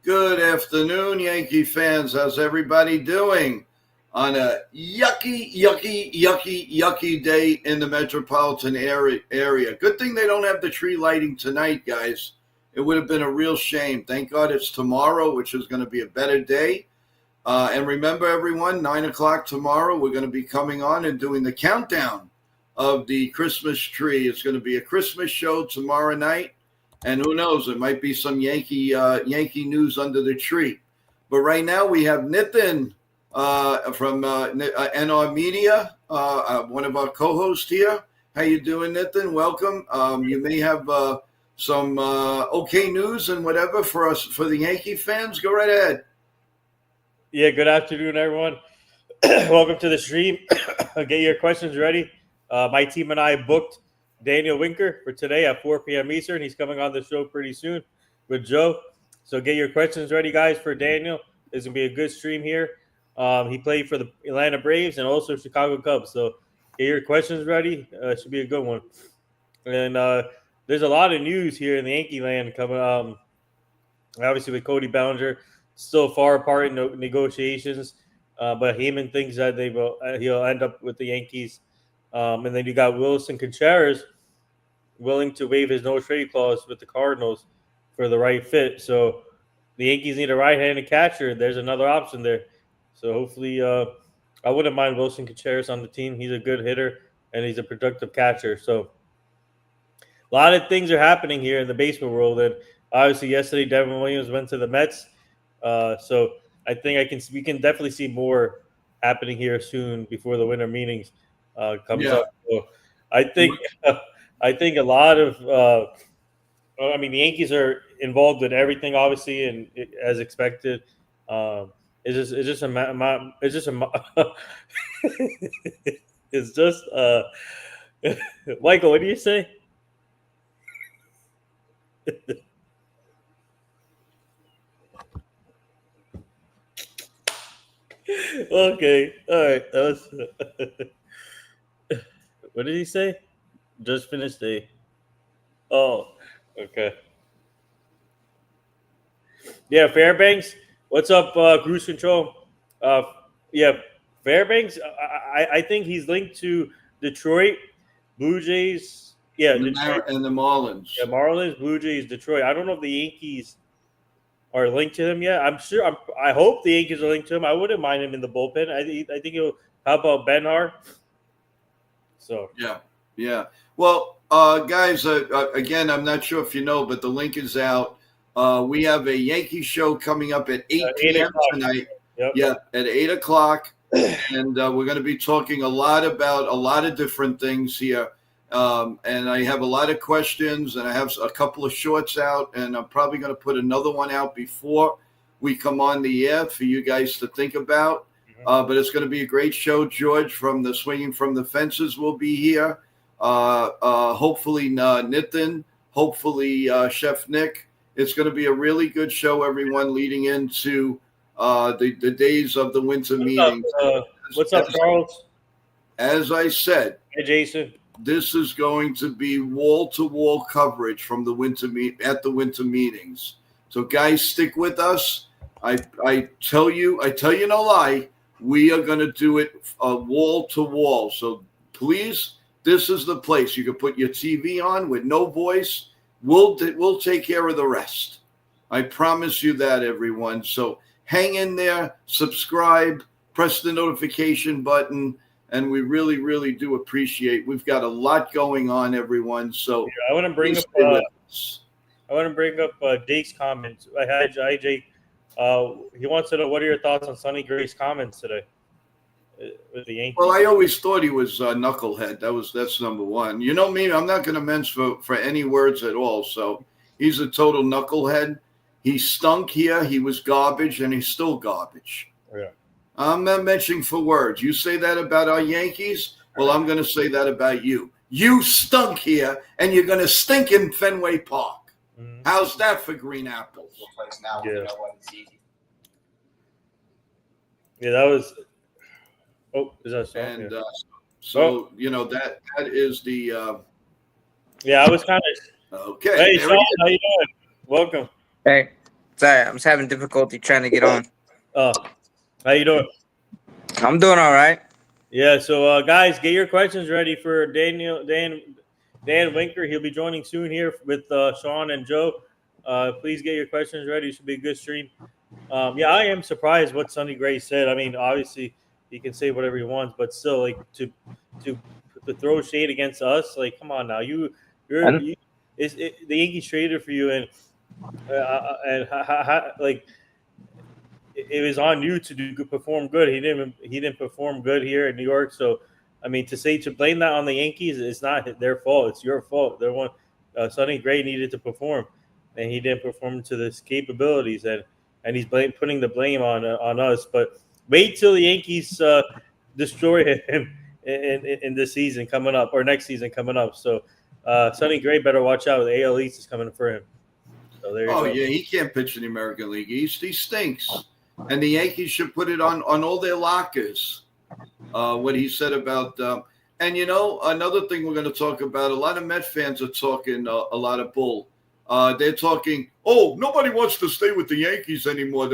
Good afternoon, Yankee fans. How's everybody doing on a yucky day in the metropolitan area? Good thing they don't have the tree lighting tonight, guys. It would have been a real shame. Thank God it's tomorrow, which is going to be a better day. And remember, everyone, 9 o'clock tomorrow, we're going to be coming on and doing the countdown of the Christmas tree. It's going to be a Christmas show tomorrow night. And who knows, it might be some Yankee news under the tree. But right now we have Nitin from NR Media, one of our co-hosts here. How you doing, Nitin? Welcome. You may have some okay news and whatever for us, for the Yankee fans. Go right ahead. Yeah, good afternoon, everyone. Welcome to the stream. Get your questions ready. My team and I booked Daniel Winker for today at 4 p.m. Eastern. He's coming on the show pretty soon with Joe. So get your questions ready, guys, for Daniel. It's going to be a good stream here. He played for the Atlanta Braves and also Chicago Cubs. So get your questions ready. It should be a good one. And there's a lot of news here in the Yankee land coming. Obviously, with Cody Bellinger still far apart in negotiations. But Heyman thinks that he'll end up with the Yankees. And then you got Wilson Contreras willing to waive his no-trade clause with the Cardinals for the right fit. So the Yankees need a right-handed catcher. There's another option there. So hopefully I wouldn't mind Wilson Contreras on the team. He's a good hitter, and he's a productive catcher. So a lot of things are happening here in the baseball world. And obviously yesterday Devin Williams went to the Mets. So I think we can definitely see more happening here soon before the winter meetings comes up. So I think a lot of the Yankees are involved with everything, obviously, and as expected. It's just Michael, what do you say? Okay, all right. That was what did he say? Just finished the. Oh, okay. Yeah, Fairbanks. What's up, Cruise Control? Yeah, Fairbanks. I think he's linked to Detroit Blue Jays. Yeah, Detroit And the Marlins. Yeah, Marlins, Blue Jays, Detroit. I don't know if the Yankees are linked to him yet. I'm sure. I hope the Yankees are linked to him. I wouldn't mind him in the bullpen. I think he'll. How about Benhar? So yeah. Well, guys, again, I'm not sure if you know, but the link is out. We have a Yankee show coming up at 8 p.m. tonight. Yep. Yeah, at 8 o'clock. And we're going to be talking a lot about a lot of different things here. And I have a lot of questions, and I have a couple of shorts out, and I'm probably going to put another one out before we come on the air for you guys to think about. But it's going to be a great show. George from the Swinging from the Fences will be here. Hopefully Nitin, hopefully Chef Nick. It's going to be a really good show, everyone, leading into the days of the winter meetings. What's up, Charles? As I said, hey, Jason. This is going to be wall-to-wall coverage from the winter winter meetings. So, guys, stick with us. I tell you no lie. We are going to do it wall-to-wall. So, please, this is the place. You can put your TV on with no voice. We'll take care of the rest. I promise you that, everyone. So hang in there, subscribe, press the notification button, and we really, really do appreciate. We've got a lot going on, everyone. So yeah, I want to bring up Jake's comments. Hi, Jake. He wants to know, what are your thoughts on Sonny Gray's comments today with the Yankees? Well, I always thought he was a knucklehead. That's number one. You know me, I'm not going to mince for any words at all. So he's a total knucklehead. He stunk here. He was garbage, and he's still garbage. Yeah. I'm not mentioning for words. You say that about our Yankees, well, I'm going to say that about you. You stunk here, and you're going to stink in Fenway Park. Mm-hmm. How's that for green apples? Now, yeah. You know what, it's easy. Yeah, that was. Oh, is that so? And yeah. You know that is the. Yeah, I was kind of. Okay. Hey, Sean, how you doing? Welcome. Hey, Sorry, I'm just having difficulty trying to get on. How you doing? I'm doing all right. Yeah. So, guys, get your questions ready for Dan Winker. He'll be joining soon here with Sean and Joe. Please get your questions ready. It should be a good stream. Yeah, I am surprised what Sonny Gray said. I mean, obviously he can say whatever he wants, but still, like to throw shade against us, like, come on now, the Yankees traded for you, and like it was on you to perform good. He didn't perform good here in New York. So, I mean, to blame that on the Yankees, it's not their fault. It's your fault. They're one. Sonny Gray needed to perform, and he didn't perform to his capabilities, and he's putting the blame on us. But wait till the Yankees destroy him in this season coming up or next season coming up. So, Sonny Gray better watch out. The AL East is coming for him. So there you go. Yeah, he can't pitch in the American League East. He stinks. And the Yankees should put it on all their lockers, what he said about and, another thing we're going to talk about, a lot of Met fans are talking a lot of bull. They're talking, nobody wants to stay with the Yankees anymore.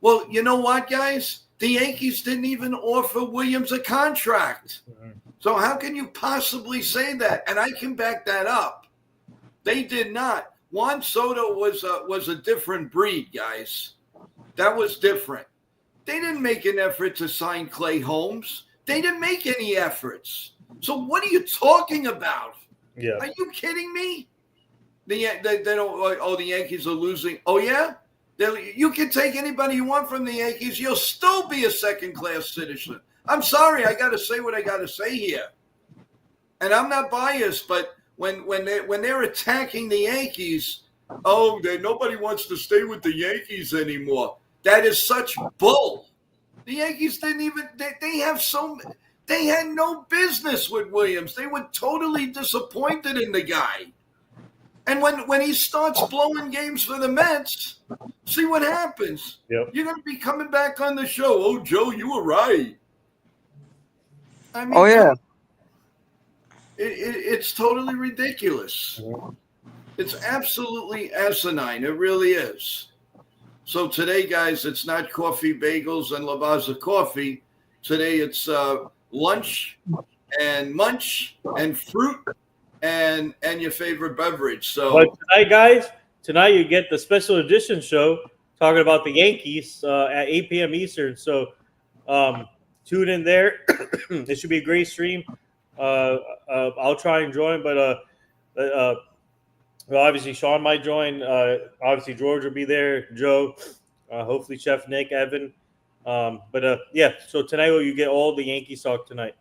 Well, you know what, guys? The Yankees didn't even offer Williams a contract. Mm-hmm. So how can you possibly say that? And I can back that up. They did not. Juan Soto was a different breed, guys. That was different. They didn't make an effort to sign Clay Holmes. They didn't make any efforts. So what are you talking about? Yeah. Are you kidding me? They don't. The Yankees are losing. Oh yeah, you can take anybody you want from the Yankees. You'll still be a second-class citizen. I'm sorry, I got to say what I got to say here, and I'm not biased, but when they're attacking the Yankees, nobody wants to stay with the Yankees anymore. That is such bull. The Yankees didn't even. They had no business with Williams. They were totally disappointed in the guy. And when he starts blowing games for the Mets, see what happens. Yep. You're going to be coming back on the show. Oh, Joe, you were right. I mean, yeah. It's totally ridiculous. It's absolutely asinine. It really is. So today, guys, it's not coffee, bagels, and Lavazza coffee. Today it's lunch and munch and fruit and your favorite beverage. So but tonight you get the special edition show talking about the Yankees at 8 p.m. Eastern. So tune in there. It should be a great stream. I'll try and join, but obviously Sean might join. Obviously George will be there. Joe, hopefully Chef Nick, Evan. So tonight you get all the Yankee talk tonight.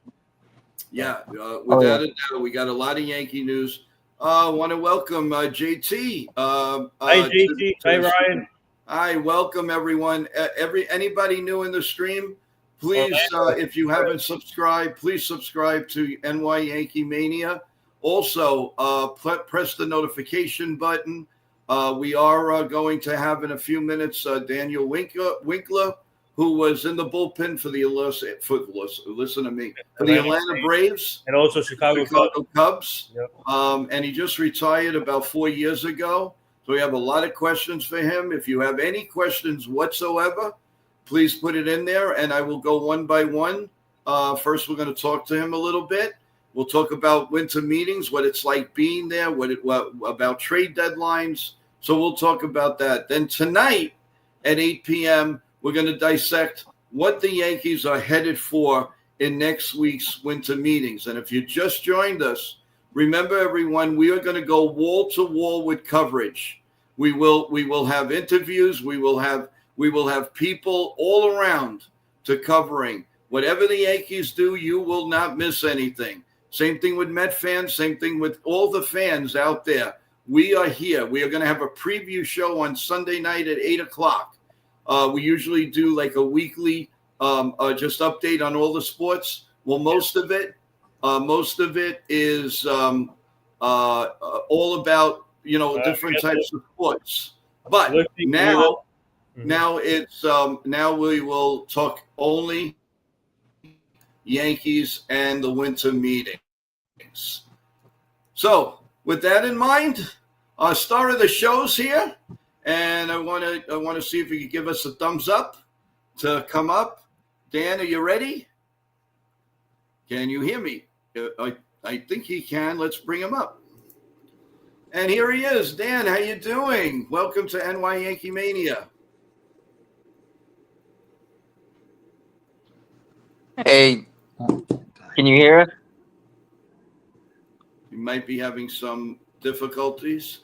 Yeah, without a doubt, we got a lot of Yankee news. I want to welcome JT. Hi, JT. Hi, Ryan. Hi, welcome everyone. Anybody new in the stream, please, if you haven't subscribed, please subscribe to NY Yankee Mania. Also, press the notification button. We are going to have in a few minutes Daniel Winkler, who was in the bullpen for the Atlanta Braves and also Chicago Cubs. Yep. And he just retired about 4 years ago. So we have a lot of questions for him. If you have any questions whatsoever, please put it in there, and I will go one by one. First, we're going to talk to him a little bit. We'll talk about winter meetings, what it's like being there, what about trade deadlines. So we'll talk about that. Then tonight at 8 p.m., we're going to dissect what the Yankees are headed for in next week's winter meetings. And if you just joined us, remember, everyone, we are going to go wall to wall with coverage. We will have interviews. We will have people all around to covering whatever the Yankees do. You will not miss anything. Same thing with Met fans. Same thing with all the fans out there. We are here. We are going to have a preview show on Sunday night at 8:00. We usually do like a weekly just update on all the sports. Well, most of it is all about different types of sports. But now it's now we will talk only Yankees and the winter meetings. So with that in mind, our star of the show's here. and I want to see if you could give us a thumbs up to come up. Dan, are you ready? Can you hear me? I think he can. Let's bring him up. And here he is. Dan, how you doing? Welcome to NY Yankee Mania. Hey, can you hear us? You might be having some difficulties.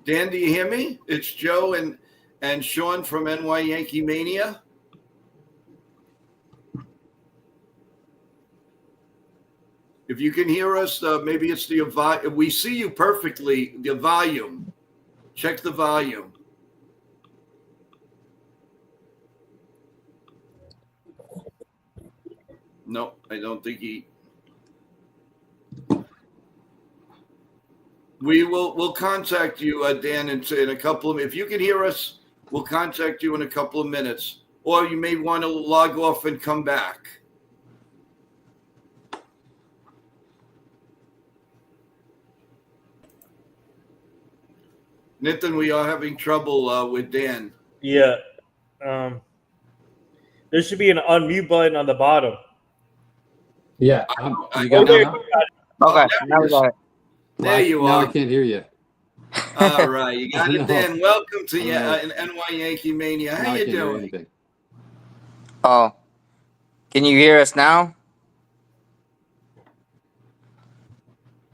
Dan, do you hear me? It's Joe and Sean from NY Yankee Mania. If you can hear us, maybe it's the volume. We see you perfectly. The volume. Check the volume. No, I don't think he. We'll contact you, Dan, in a couple of. If you can hear us, we'll contact you in a couple of minutes, or you may want to log off and come back. Nitin, we are having trouble with Dan. Yeah. There should be an unmute button on the bottom. Yeah. You got there me you now? go. Okay, now we got it. There you Now I are. can't hear you. All right, you got it, No. Dan. Welcome to Right. NY Yankee Mania. Now How I you can't hear doing? anything. Oh, can you hear us now?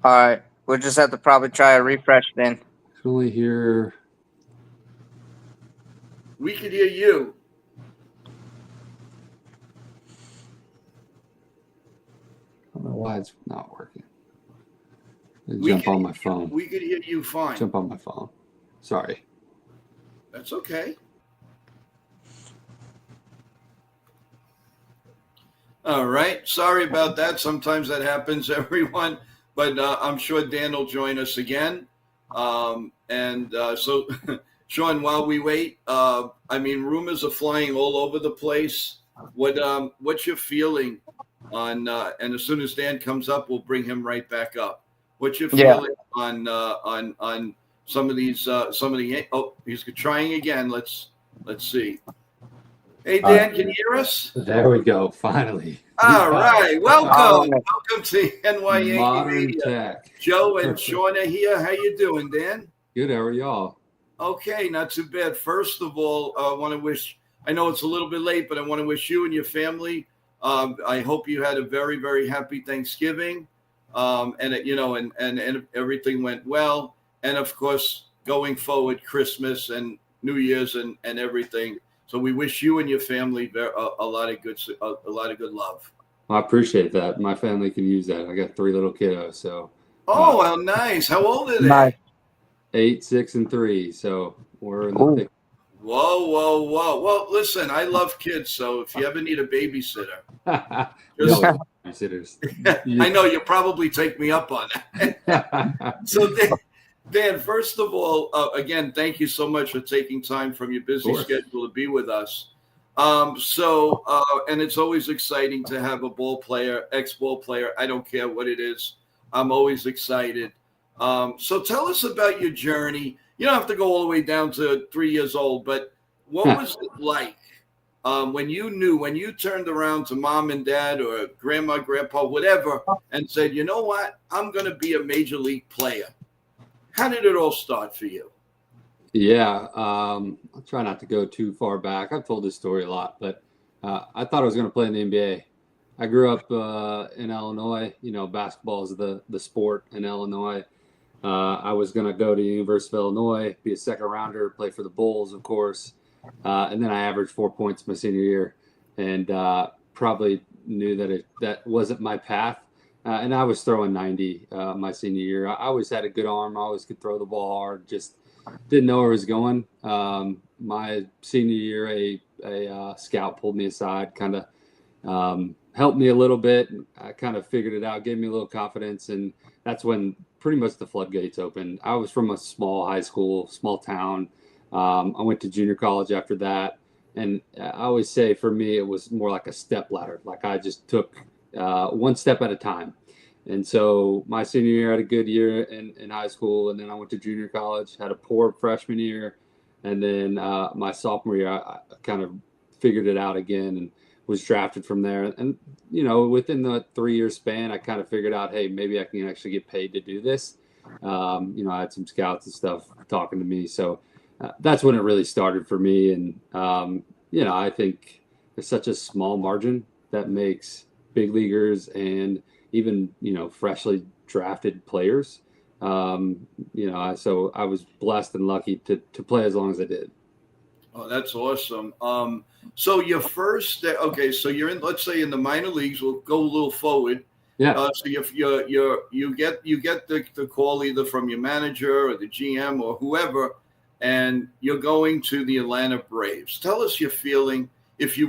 All right, we'll just have to probably try a refresh then. I can only hear. We could hear you. I don't know why it's not working. We Jump could on hear my phone. We could hear you fine. Jump on my phone. Sorry. That's okay. All right. Sorry about that. Sometimes that happens, everyone. But I'm sure Dan will join us again. So, Sean, while we wait, rumors are flying all over the place. What's your feeling on? And as soon as Dan comes up, we'll bring him right back up. What's your feeling on some of these? Oh, he's trying again. Let's see. Hey, Dan, can you hear us? There we go. Finally. All right. Welcome. All right. Welcome to NY Yankee Modern Media. tech. Joe and Sean are here. How you doing, Dan? Good. How are y'all? Okay, not too bad. First of all, I want to wish, I know it's a little bit late, but I want to wish you and your family, I hope you had a very, very happy Thanksgiving. And everything went well. And of course, going forward, Christmas and New Year's and everything. So we wish you and your family a lot of good love. I appreciate that. My family can use that. I got 3 little kiddos, so. Oh, how nice! How old are they? Nice. 8, 6, and 3. So we're in the thick. Whoa! Well, listen, I love kids, so if you ever need a babysitter, No, babysitters. I know you'll probably take me up on that. So, Dan, first of all, again, thank you so much for taking time from your busy schedule to be with us. And it's always exciting to have a ball player, ex-ball player. I don't care what it is. I'm always excited. So tell us about your journey. You don't have to go all the way down to 3 years old, but what was it like when you turned around to mom and dad or grandma, grandpa, whatever, and said, you know what, I'm going to be a major league player? How did it all start for you? Yeah, I'll try not to go too far back. I've told this story a lot, but I thought I was going to play in the NBA. I grew up in Illinois. You know, basketball is the sport in Illinois. I was going to go to the University of Illinois, be a second rounder, play for the Bulls, of course. And then I averaged 4 points my senior year, and probably knew that wasn't my path. And I was throwing 90 my senior year. I always had a good arm. I always could throw the ball hard. Just didn't know where it was going. My senior year, a scout pulled me aside, kind of helped me a little bit. I kind of figured it out, gave me a little confidence, and that's when pretty much the floodgates opened. I was from a small high school, small town. I went to junior college after that, and I always say for me it was more like a step ladder. Like I just took one step at a time. And so my senior year, I had a good year in high school, and then I went to junior college, had a poor freshman year, And then my sophomore year, I kind of figured it out again and was drafted from there. And, within the 3-year span, I kind of figured out, hey, maybe I can actually get paid to do this. I had some scouts and stuff talking to me. So that's when it really started for me. And, I think there's such a small margin that makes big leaguers and even, freshly drafted players. So I was blessed and lucky to play as long as I did. Oh, that's awesome. So your first, okay, so you're in, let's say in the minor leagues, we'll go a little forward. Yeah. So you get the call either from your manager or the GM or whoever, and you're going to the Atlanta Braves. Tell us your feeling,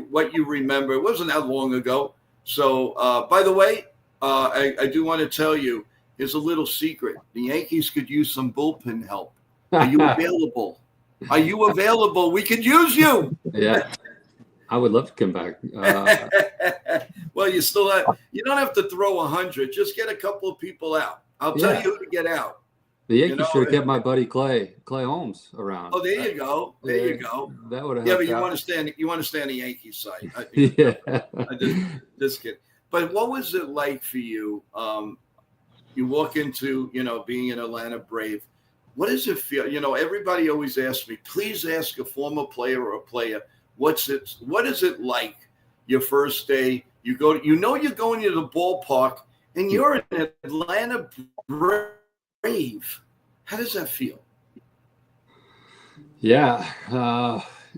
what you remember. It wasn't that long ago. So, by the way, I do want to tell you, here's a little secret. The Yankees could use some bullpen help. Are you available? Are you available? We could use you. Yeah, I would love to come back. Well, you don't have to throw 100. Just get a couple of people out. I'll tell you who to get out. The Yankees should have kept my buddy Clay Holmes around. Oh, there you go. There you go. That would have. Yeah, but you want to stay on the Yankees side. Just kidding. But what was it like for you? You walk into, being an Atlanta Brave. What does it feel? Everybody always asks me, please ask a former player or a player, what is it like your first day? You go, you're going to the ballpark and you're an Atlanta Brave. How does that feel? Yeah.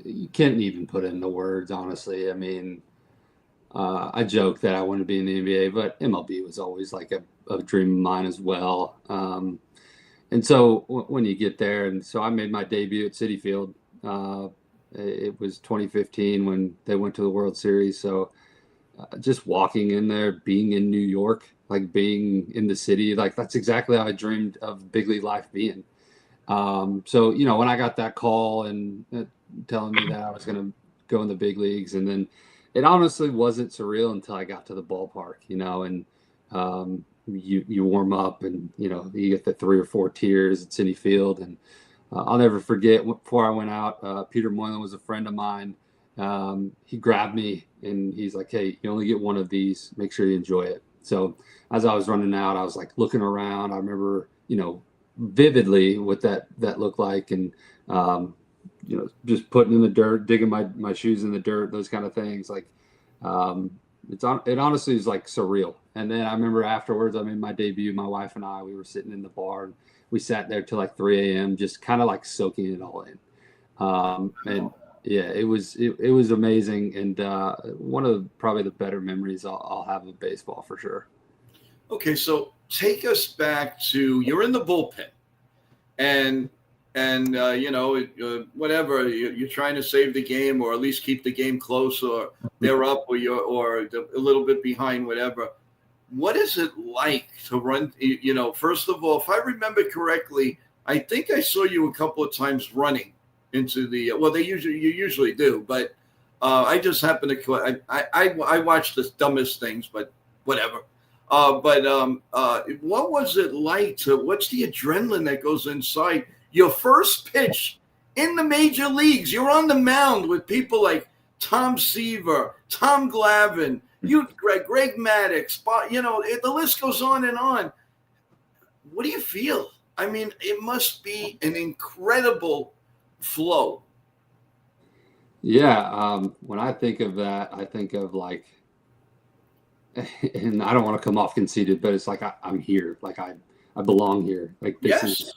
You can't even put it into words, honestly. I mean, I joke that I want to be in the NBA, but MLB was always like a dream of mine as well. And so when you get there, and so I made my debut at Citi Field. It was 2015 when they went to the World Series. So just walking in there, being in New York, like being in the city, like that's exactly how I dreamed of big league life being. So, when I got that call and telling me that I was going to go in the big leagues, and then it honestly wasn't surreal until I got to the ballpark, and you warm up and, you get the 3 or 4 tiers at Citi Field. And I'll never forget, before I went out, Peter Moylan was a friend of mine. He grabbed me and he's like, hey, you only get one of these. Make sure you enjoy it. So as I was running out, I was like looking around. I remember, vividly what that looked like. And, just putting in the dirt, digging my shoes in the dirt, those kind of things. Like, it honestly is like surreal. And then I remember afterwards, I made my debut. My wife and I, we were sitting in the bar and we sat there till like 3 a.m. just kind of like soaking it all in. And yeah, it was amazing. And one of probably the better memories I'll have of baseball for sure. Okay. So take us back to, you're in the bullpen and whatever, you're trying to save the game or at least keep the game close, or they're up or a little bit behind, whatever. What is it like to run? First of all, if I remember correctly, I think I saw you a couple of times running into the. Well, you usually do, but I just happened to. I watch the dumbest things, but whatever. What was it like what's the adrenaline that goes inside your first pitch in the major leagues? You're on the mound with people like Tom Seaver, Tom Glavine, Greg Maddux, the list goes on and on. What do you feel? I mean, it must be an incredible flow. Yeah. When I think of that, I think of like, and I don't want to come off conceited, but it's like I'm here, like I belong here. Like this is,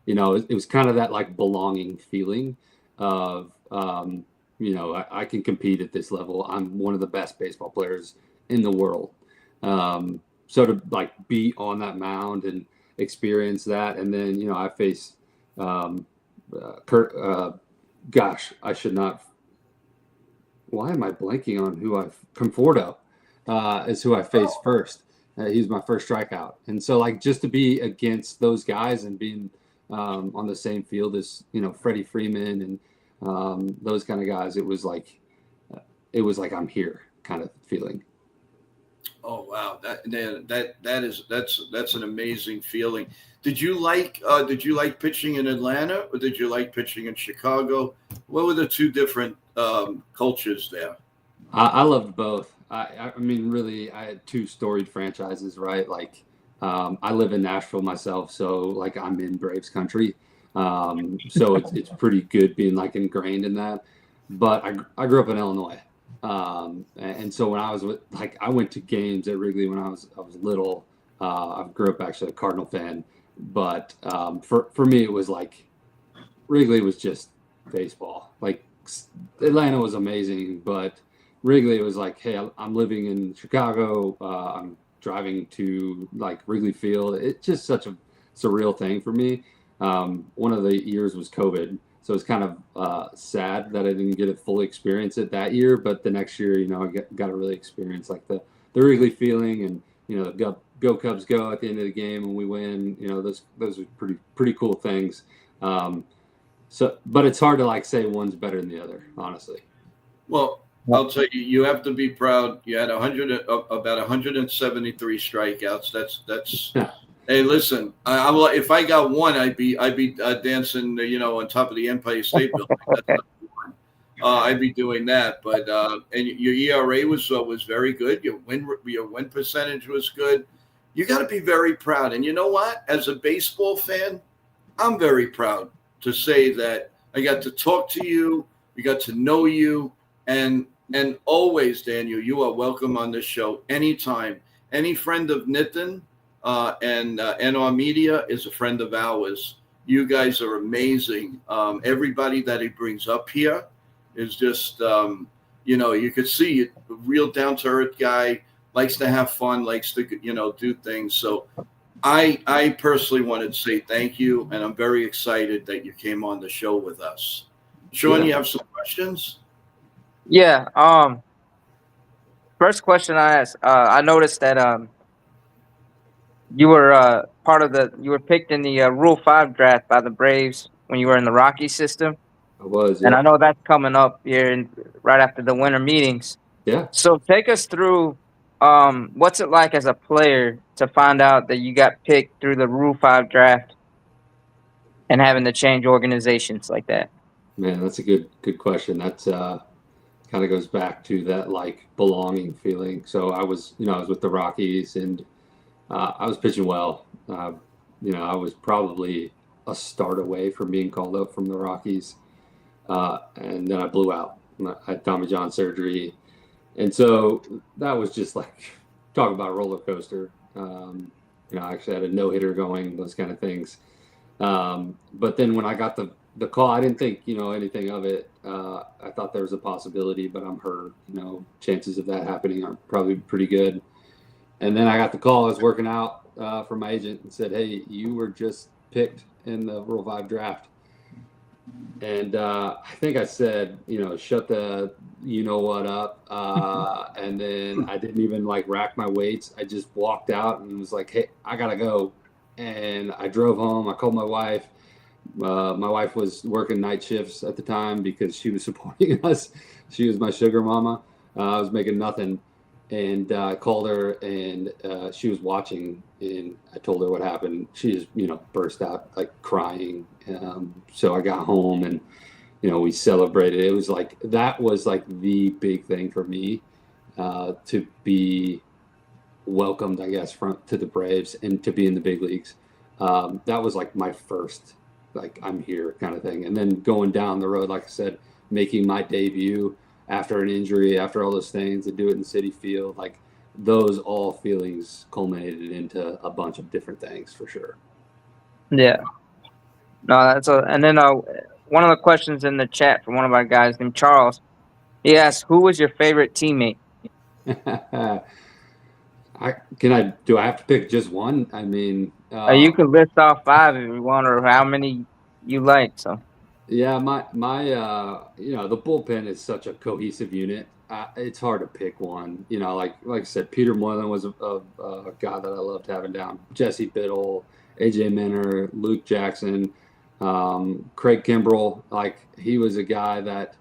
it was kind of that like belonging feeling of, I can compete at this level. I'm one of the best baseball players in the world. So to like be on that mound and experience that, and then I face Kurt. Gosh, I should not. Why am I blanking on who Conforto is who I faced first. He's my first strikeout, and so like just to be against those guys and being on the same field as Freddie Freeman and those kind of guys, it was like I'm here kind of feeling. Oh wow, that's an amazing feeling. Did you like pitching in Atlanta or did you like pitching in Chicago? What were the two different cultures there? I loved both. I mean, really, I had two storied franchises, right? Like, I live in Nashville myself, so like I'm in Braves country. So it's pretty good being like ingrained in that. But I grew up in Illinois, and so when I was like I went to games at Wrigley when I was little. I grew up actually a Cardinal fan, but for me it was like Wrigley was just baseball. Like Atlanta was amazing, but Wrigley was like, hey, I'm living in Chicago. I'm driving to like Wrigley Field. It's just such a surreal thing for me. One of the years was COVID, so it's kind of sad that I didn't get to fully experience it that year. But the next year, I got to really experience like the Wrigley feeling, and go Cubs go at the end of the game when we win. Those are pretty cool things. But it's hard to like say one's better than the other, honestly. Well, I'll tell you, you have to be proud. You had about 173 strikeouts. That's. Yeah. Hey, listen. If I got one, I'd be dancing, on top of the Empire State Building. That's not one. I'd be doing that. But and your ERA was very good. Your win percentage was good. You got to be very proud. And you know what? As a baseball fan, I'm very proud to say that I got to talk to you. We got to know you. And always, Daniel, you are welcome on this show anytime. Any friend of Nitin and our media is a friend of ours. You guys are amazing. Everybody that he brings up here is just, you could see a real down-to-earth guy, likes to have fun, likes to, do things. So I personally wanted to say thank you, and I'm very excited that you came on the show with us. Sean, you have some questions? Yeah. First question I asked. I noticed that you were you were picked in the Rule 5 draft by the Braves when you were in the Rocky system. I was, And yeah. I know that's coming up here right after the winter meetings. Yeah. So take us through what's it like as a player to find out that you got picked through the Rule 5 draft and having to change organizations like that? Man, that's a good question. That's kind of goes back to that like belonging feeling. So I was with the Rockies, and I was pitching well. I was probably a start away from being called up from the Rockies, and then I blew out. I had Tommy John surgery, and so that was just like talk about a roller coaster. I actually had a no hitter going, those kind of things. But then when I got the call, I didn't think anything of it. I thought there was a possibility, but I'm hurt. Chances of that happening are probably pretty good. And then I got the call. I was working out from my agent and said, "Hey, you were just picked in the Rule 5 draft." And I think I said, shut the what up. And then I didn't even like rack my weights. I just walked out and was like, "Hey, I gotta go." And I drove home. I called my wife. My wife was working night shifts at the time because she was supporting us. She was my sugar mama. I was making nothing. And I called her, and she was watching, and I told her what happened. She just, burst out like crying. So I got home, and, we celebrated. It was like, that was like the big thing for me, to be welcomed, I guess, to the Braves and to be in the big leagues. That was like my first, like, I'm here kind of thing. And then going down the road, like I said, making my debut after an injury, after all those things, to do it in Citi Field, like those all feelings culminated into a bunch of different things for sure. Yeah. No, and then one of the questions in the chat from one of our guys named Charles, he asked, "Who was your favorite teammate?" Do I have to pick just one? I mean, You could list off 5 if you want, or how many you like. So. Yeah, my the bullpen is such a cohesive unit. It's hard to pick one. Like I said, Peter Moylan was a guy that I loved having down. Jesse Biddle, AJ Minner, Luke Jackson, Craig Kimbrell. Like, he was a guy that,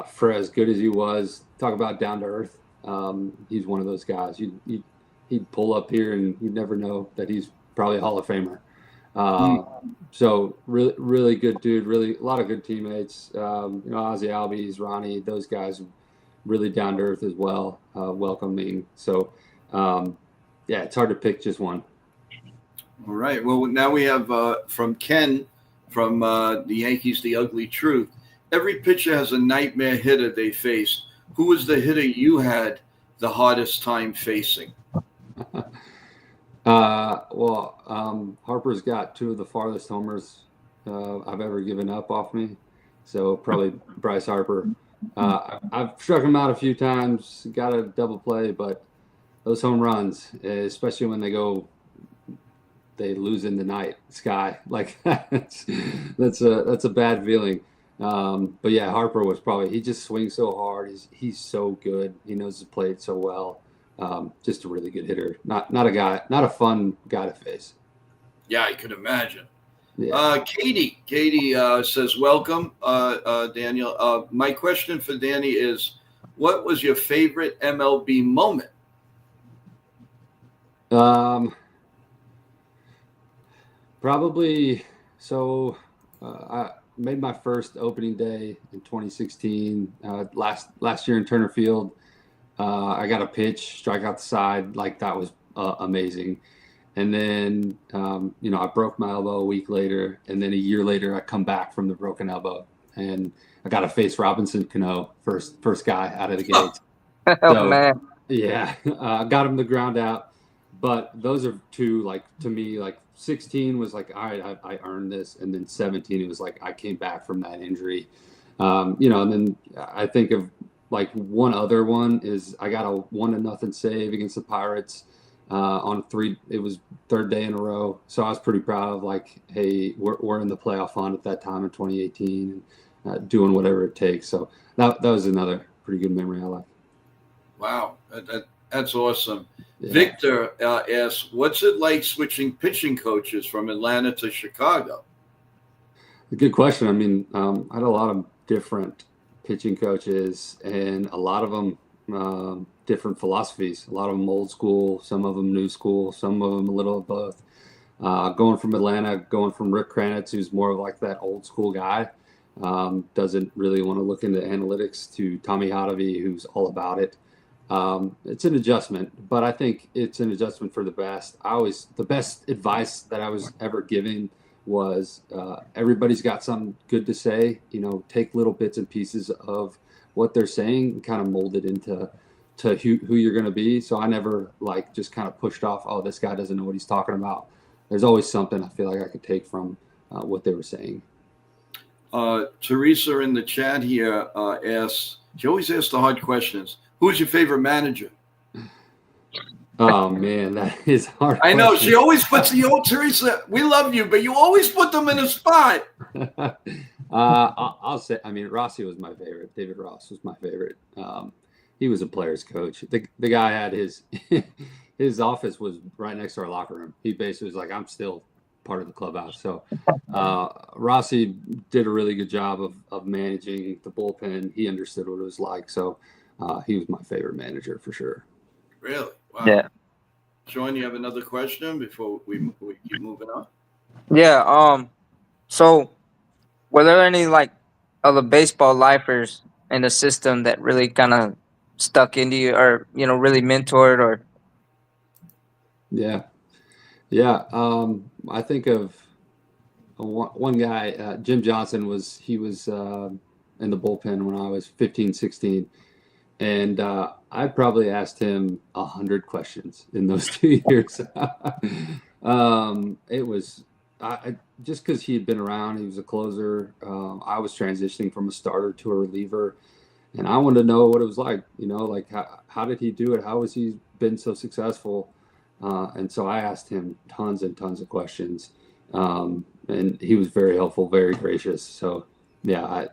for as good as he was, talk about down to earth. He's one of those guys. He'd pull up here and you'd never know that he's probably a Hall of Famer. So really, really good dude. Really, a lot of good teammates. Ozzy Albies, Ronnie, those guys, really down to earth as well, welcoming. So, it's hard to pick just one. All right. Well, now we have from Ken from the Yankees, The Ugly Truth. Every pitcher has a nightmare hitter they faced. Who was the hitter you had the hardest time facing? Harper's got two of the farthest homers I've ever given up off me. So probably Bryce Harper. I've struck him out a few times, got a double play, but those home runs, especially when they lose in the night sky, like that's a bad feeling. But yeah, Harper was probably, he just swings so hard. He's so good. He knows his plate so well. Just a really good hitter. Not a fun guy to face. Yeah, I could imagine. Yeah. Katie says, welcome, Daniel. My question for Danny is, what was your favorite MLB moment? Probably. So I made my first opening day in 2016. Last year in Turner Field, I got a pitch, strike out the side. Like that was amazing. And then, I broke my elbow a week later, and then a year later, I come back from the broken elbow, and I got to face Robinson Cano, first guy out of the gates. Man. Yeah, got him the ground out. But those are two, like, to me, like 16 was like, all right, I earned this, and then 17, it was like I came back from that injury, and then I think of like one other one is I got a 1-0 save against the Pirates. It was third day in a row. So I was pretty proud of like, hey, we're in the playoff hunt at that time in 2018 and doing whatever it takes. So that was another pretty good memory I like. Wow. That's awesome. Yeah. Victor asks, what's it like switching pitching coaches from Atlanta to Chicago? A good question. I mean, I had a lot of different pitching coaches and a lot of them, different philosophies, a lot of them old school, some of them new school, some of them a little of both. Going from Atlanta, going from Rick Kranitz, who's more of like that old school guy, doesn't really want to look into analytics, to Tommy Hotovy, who's all about it. It's an adjustment, but I think it's an adjustment for the best. The best advice that I was ever given was everybody's got something good to say, take little bits and pieces of what they're saying and kind of mold it into who you're going to be. So I never like just kind of pushed off, oh, this guy doesn't know what he's talking about. There's always something I feel like I could take from what they were saying. Teresa in the chat here asks, she always asks the hard questions. Who's your favorite manager? Oh man, that is hard. I know she always puts Teresa. We love you, but you always put them in a spot. I'll say, Rossi was my favorite. David Ross was my favorite. He was a player's coach. The guy had his office was right next to our locker room. He basically was like, I'm still part of the clubhouse. So Rossi did a really good job of managing the bullpen. He understood what it was like. So he was my favorite manager for sure. Really? Wow. Yeah. Sean, you have another question before we keep moving on? Yeah. So were there any like other baseball lifers in the system that really kind of stuck into you, or really mentored, or? Yeah. I think of one guy, Jim Johnson was in the bullpen when I was 15, 16. And I probably asked him 100 questions in those 2 years. It was just because he had been around. He was a closer. I was transitioning from a starter to a reliever, and I wanted to know what it was like. Like how did he do it? How has he been so successful? And so I asked him tons and tons of questions, and he was very helpful, very gracious. So yeah,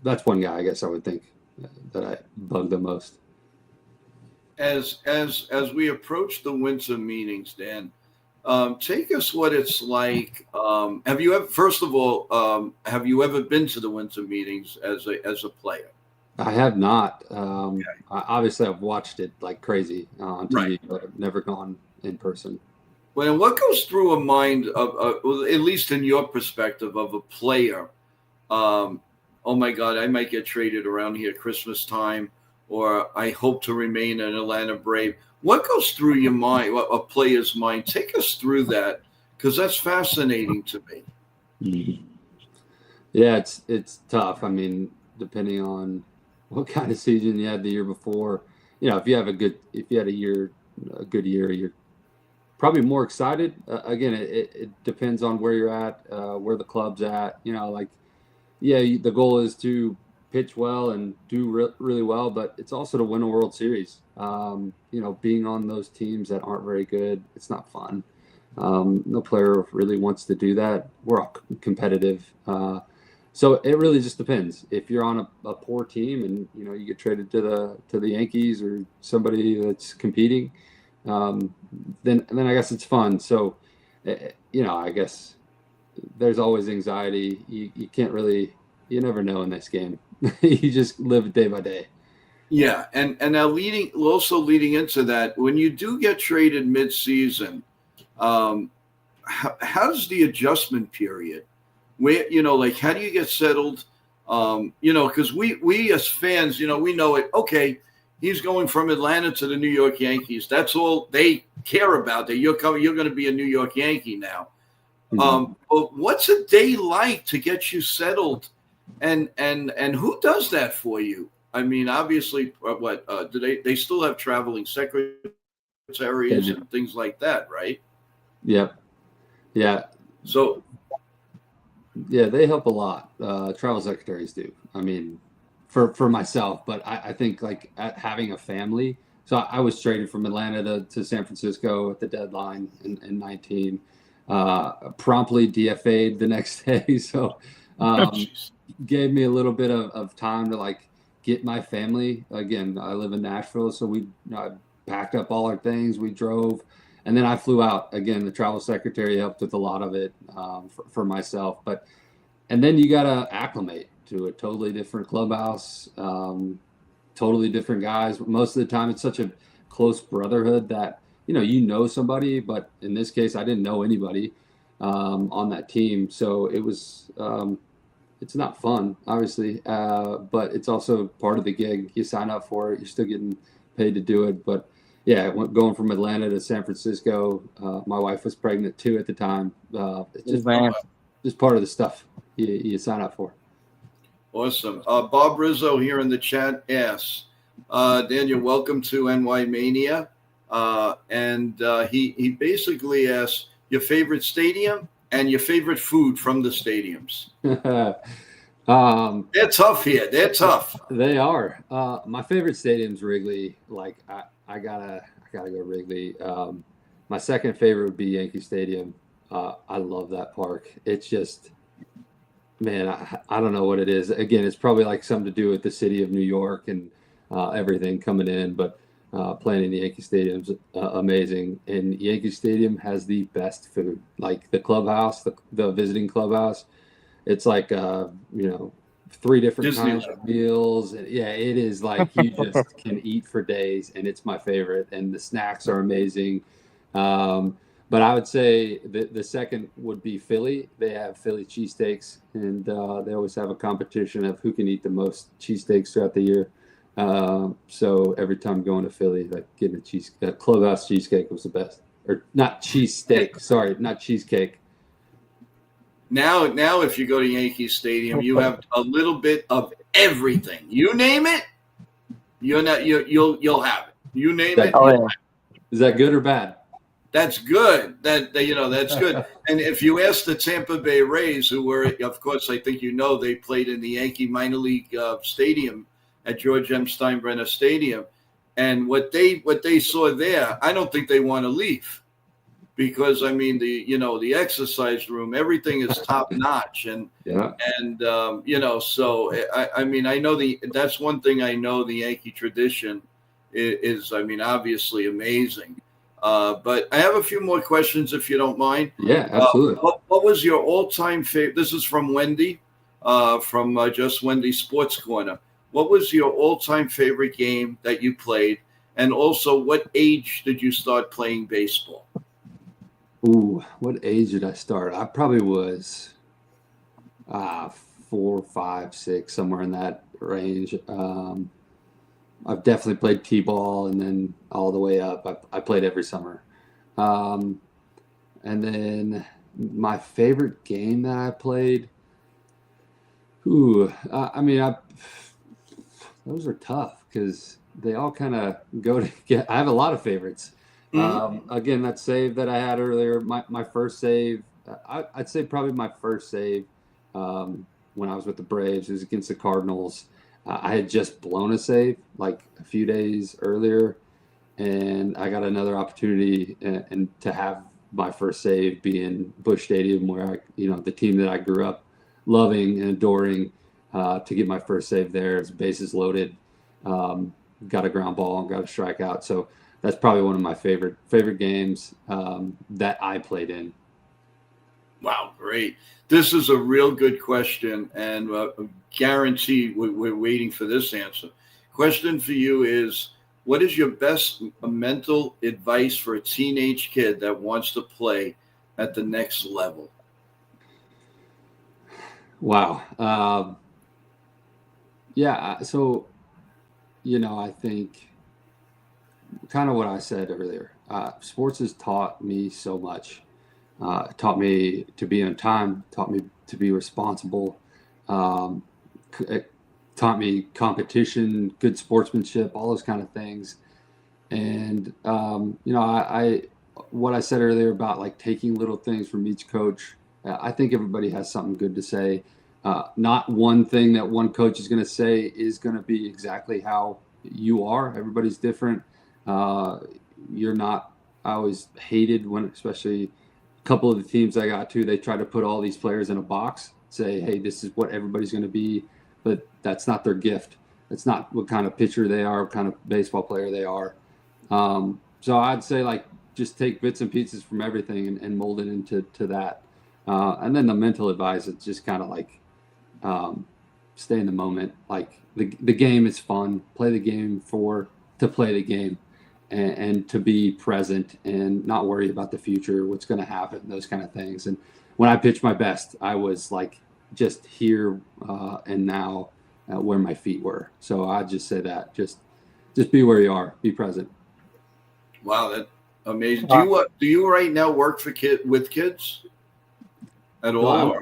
that's one guy I guess I would think that I bugged the most. As we approach the winter meetings, Dan, take us what it's like. Have you ever been to the winter meetings as a player? I have not. Obviously, I've watched it like crazy on TV, Right. but I've never gone in person. Well, what goes through a mind of, well, at least in your perspective, of a player? Oh my God, I might get traded around here Christmas time, or I hope to remain an Atlanta Brave. What goes through your mind, a player's mind? Take us through that, because that's fascinating to me. Yeah, it's tough. I mean, depending on what kind of season you had the year before, if you had a good year, you're probably more excited. Again, it depends on where you're at, where the club's at. The goal is to pitch well and do really well, but it's also to win a World Series. Being on those teams that aren't very good, it's not fun. No player really wants to do that. We're all competitive. So it really just depends. If you're on a poor team and you get traded to the Yankees or somebody that's competing, then I guess it's fun. So I guess there's always anxiety. You can't really, you never know in this game. You just live day by day. Yeah, and now leading into that, when you do get traded mid-season, how's the adjustment period? Where how do you get settled? Because we as fans, we know it. Okay, he's going from Atlanta to the New York Yankees. That's all they care about. That you're going to be a New York Yankee now. But what's a day like to get you settled, and who does that for you? I mean, obviously, do they still have traveling secretaries and things like that, right? Yep. Yeah. So. Yeah, they help a lot. Travel secretaries do. I mean, for myself, but I think like having a family. So I was traded from Atlanta to San Francisco at the deadline in 19. Promptly DFA'd the next day. So gave me a little bit of time to like get my family. Again, I live in Nashville, so we packed up all our things. We drove. And then I flew out. Again, the travel secretary helped with a lot of it for myself. And then you got to acclimate to a totally different clubhouse, totally different guys. Most of the time, it's such a close brotherhood that, somebody. But in this case, I didn't know anybody on that team. So it was, it's not fun, obviously, but it's also part of the gig. You sign up for it. You're still getting paid to do it. But yeah, going from Atlanta to San Francisco, my wife was pregnant too at the time. It's just part of the stuff you sign up for. Awesome. Bob Rizzo here in the chat asks, Daniel, welcome to NY Mania. And he basically asks your favorite stadium and your favorite food from the stadiums. They're tough here. They're tough. They are. My favorite stadium's Wrigley. Like I gotta go Wrigley. My second favorite would be Yankee Stadium. I love that park. It's just, man, I don't know what it is. Again, it's probably like something to do with the city of New York and everything coming in, but playing in the Yankee Stadium's amazing. And Yankee Stadium has the best food. Like the clubhouse, the visiting clubhouse, it's like 3 different kinds of meals. Yeah, it is like you just can eat for days, and it's my favorite. And the snacks are amazing. But I would say the second would be Philly. They have Philly cheesesteaks, and they always have a competition of who can eat the most cheesesteaks throughout the year. So every time going to Philly, like getting a clubhouse cheesecake was the best. Or not cheesesteak, sorry, not cheesecake. Now, if you go to Yankee Stadium, you have a little bit of everything. You name it, you'll have it. You name it. Oh, yeah. Is that good or bad? That's good. That's good. And if you ask the Tampa Bay Rays, who were, of course, I think they played in the Yankee minor league stadium at George M. Steinbrenner Stadium, and what they saw there, I don't think they want to leave. Because I mean the exercise room, everything is top notch, and so I mean I know that's one thing I know the Yankee tradition is I mean obviously amazing, but I have a few more questions if you don't mind. Yeah, absolutely. What was your all-time favorite? This is from Wendy, from Just Wendy Sports Corner. what was your all-time favorite game that you played? And also, what age did you start playing baseball? Ooh, what age did I start? I probably was 4, 5, 6, somewhere in that range. I've definitely played t-ball, and then all the way up. I played every summer. Um, and then my favorite game that I played. Ooh, I mean, those are tough because they all kind of go together. I have a lot of favorites. Again, that save that I had earlier, my first save, I'd say probably my first save when I was with the Braves, it was against the Cardinals. I had just blown a save like a few days earlier, and I got another opportunity and to have my first save be in Busch Stadium, where the team that I grew up loving and adoring, to get my first save there. It's bases loaded, got a ground ball and got a strikeout. So that's probably one of my favorite games that I played in. Wow, great. This is a real good question, and guarantee we're waiting for this answer. Question for you is, what is your best mental advice for a teenage kid that wants to play at the next level? Wow. Yeah, so, I think kind of what I said earlier. Sports has taught me so much. Taught me to be on time, taught me to be responsible, um, it taught me competition, good sportsmanship, all those kind of things. And I what I said earlier about like taking little things from each coach. I think everybody has something good to say. Not one thing that one coach is going to say is going to be exactly how you are. Everybody's different. You're not. I always hated when, especially a couple of the teams I got to, they try to put all these players in a box, say, hey, this is what everybody's going to be, but that's not their gift. That's not what kind of pitcher they are, what kind of baseball player they are. So I'd say like just take bits and pieces from everything and mold it into that. And then the mental advice is just kind of like stay in the moment. Like the game is fun. Play the game to play the game and to be present and not worry about the future, what's going to happen, those kind of things. And when I pitched my best, I was like just here and now where my feet were. So I'd just say that just be where you are, be present. Wow, that's amazing. Do you right now work with kids at all?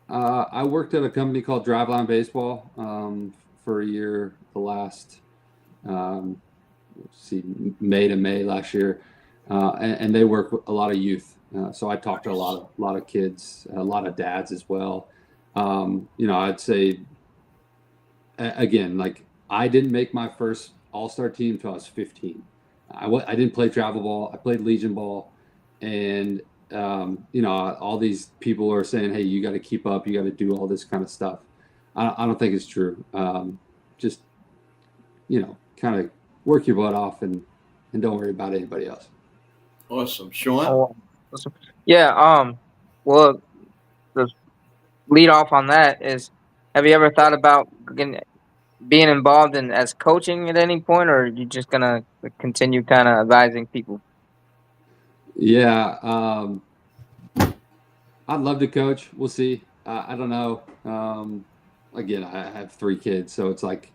I worked at a company called Driveline Baseball for a year. The last May to May last year, and they work with a lot of youth. So I talked to a lot of kids, a lot of dads as well. I'd say again, like I didn't make my first all-star team until I was 15. I didn't play travel ball. I played Legion ball, and all these people are saying, "Hey, you got to keep up. You got to do all this kind of stuff." I don't think it's true. Just kind of work your butt off and don't worry about anybody else. Awesome, Sean. Yeah. Well, the lead off on that is, have you ever thought about being involved in as coaching at any point, or are you just gonna continue kind of advising people? Yeah, I'd love to coach. We'll see. I don't know. Again, I have 3 kids, so it's like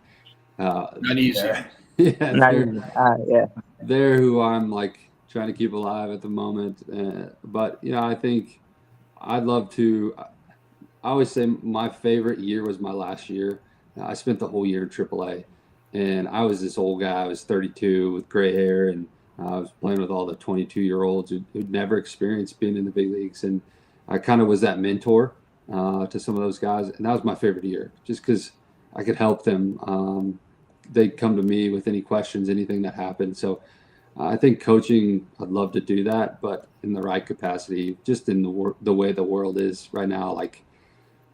Not easy. Yeah, they're who I'm like trying to keep alive at the moment. But I think I'd love to. I always say my favorite year was my last year. I spent the whole year in AAA, and I was this old guy. I was 32 with gray hair, and I was playing with all the 22-year-olds who'd never experienced being in the big leagues. And I kind of was that mentor to some of those guys, and that was my favorite year, just because I could help them. They'd come to me with any questions, anything that happened. So I think coaching, I'd love to do that, but in the right capacity, just in the way the world is right now, like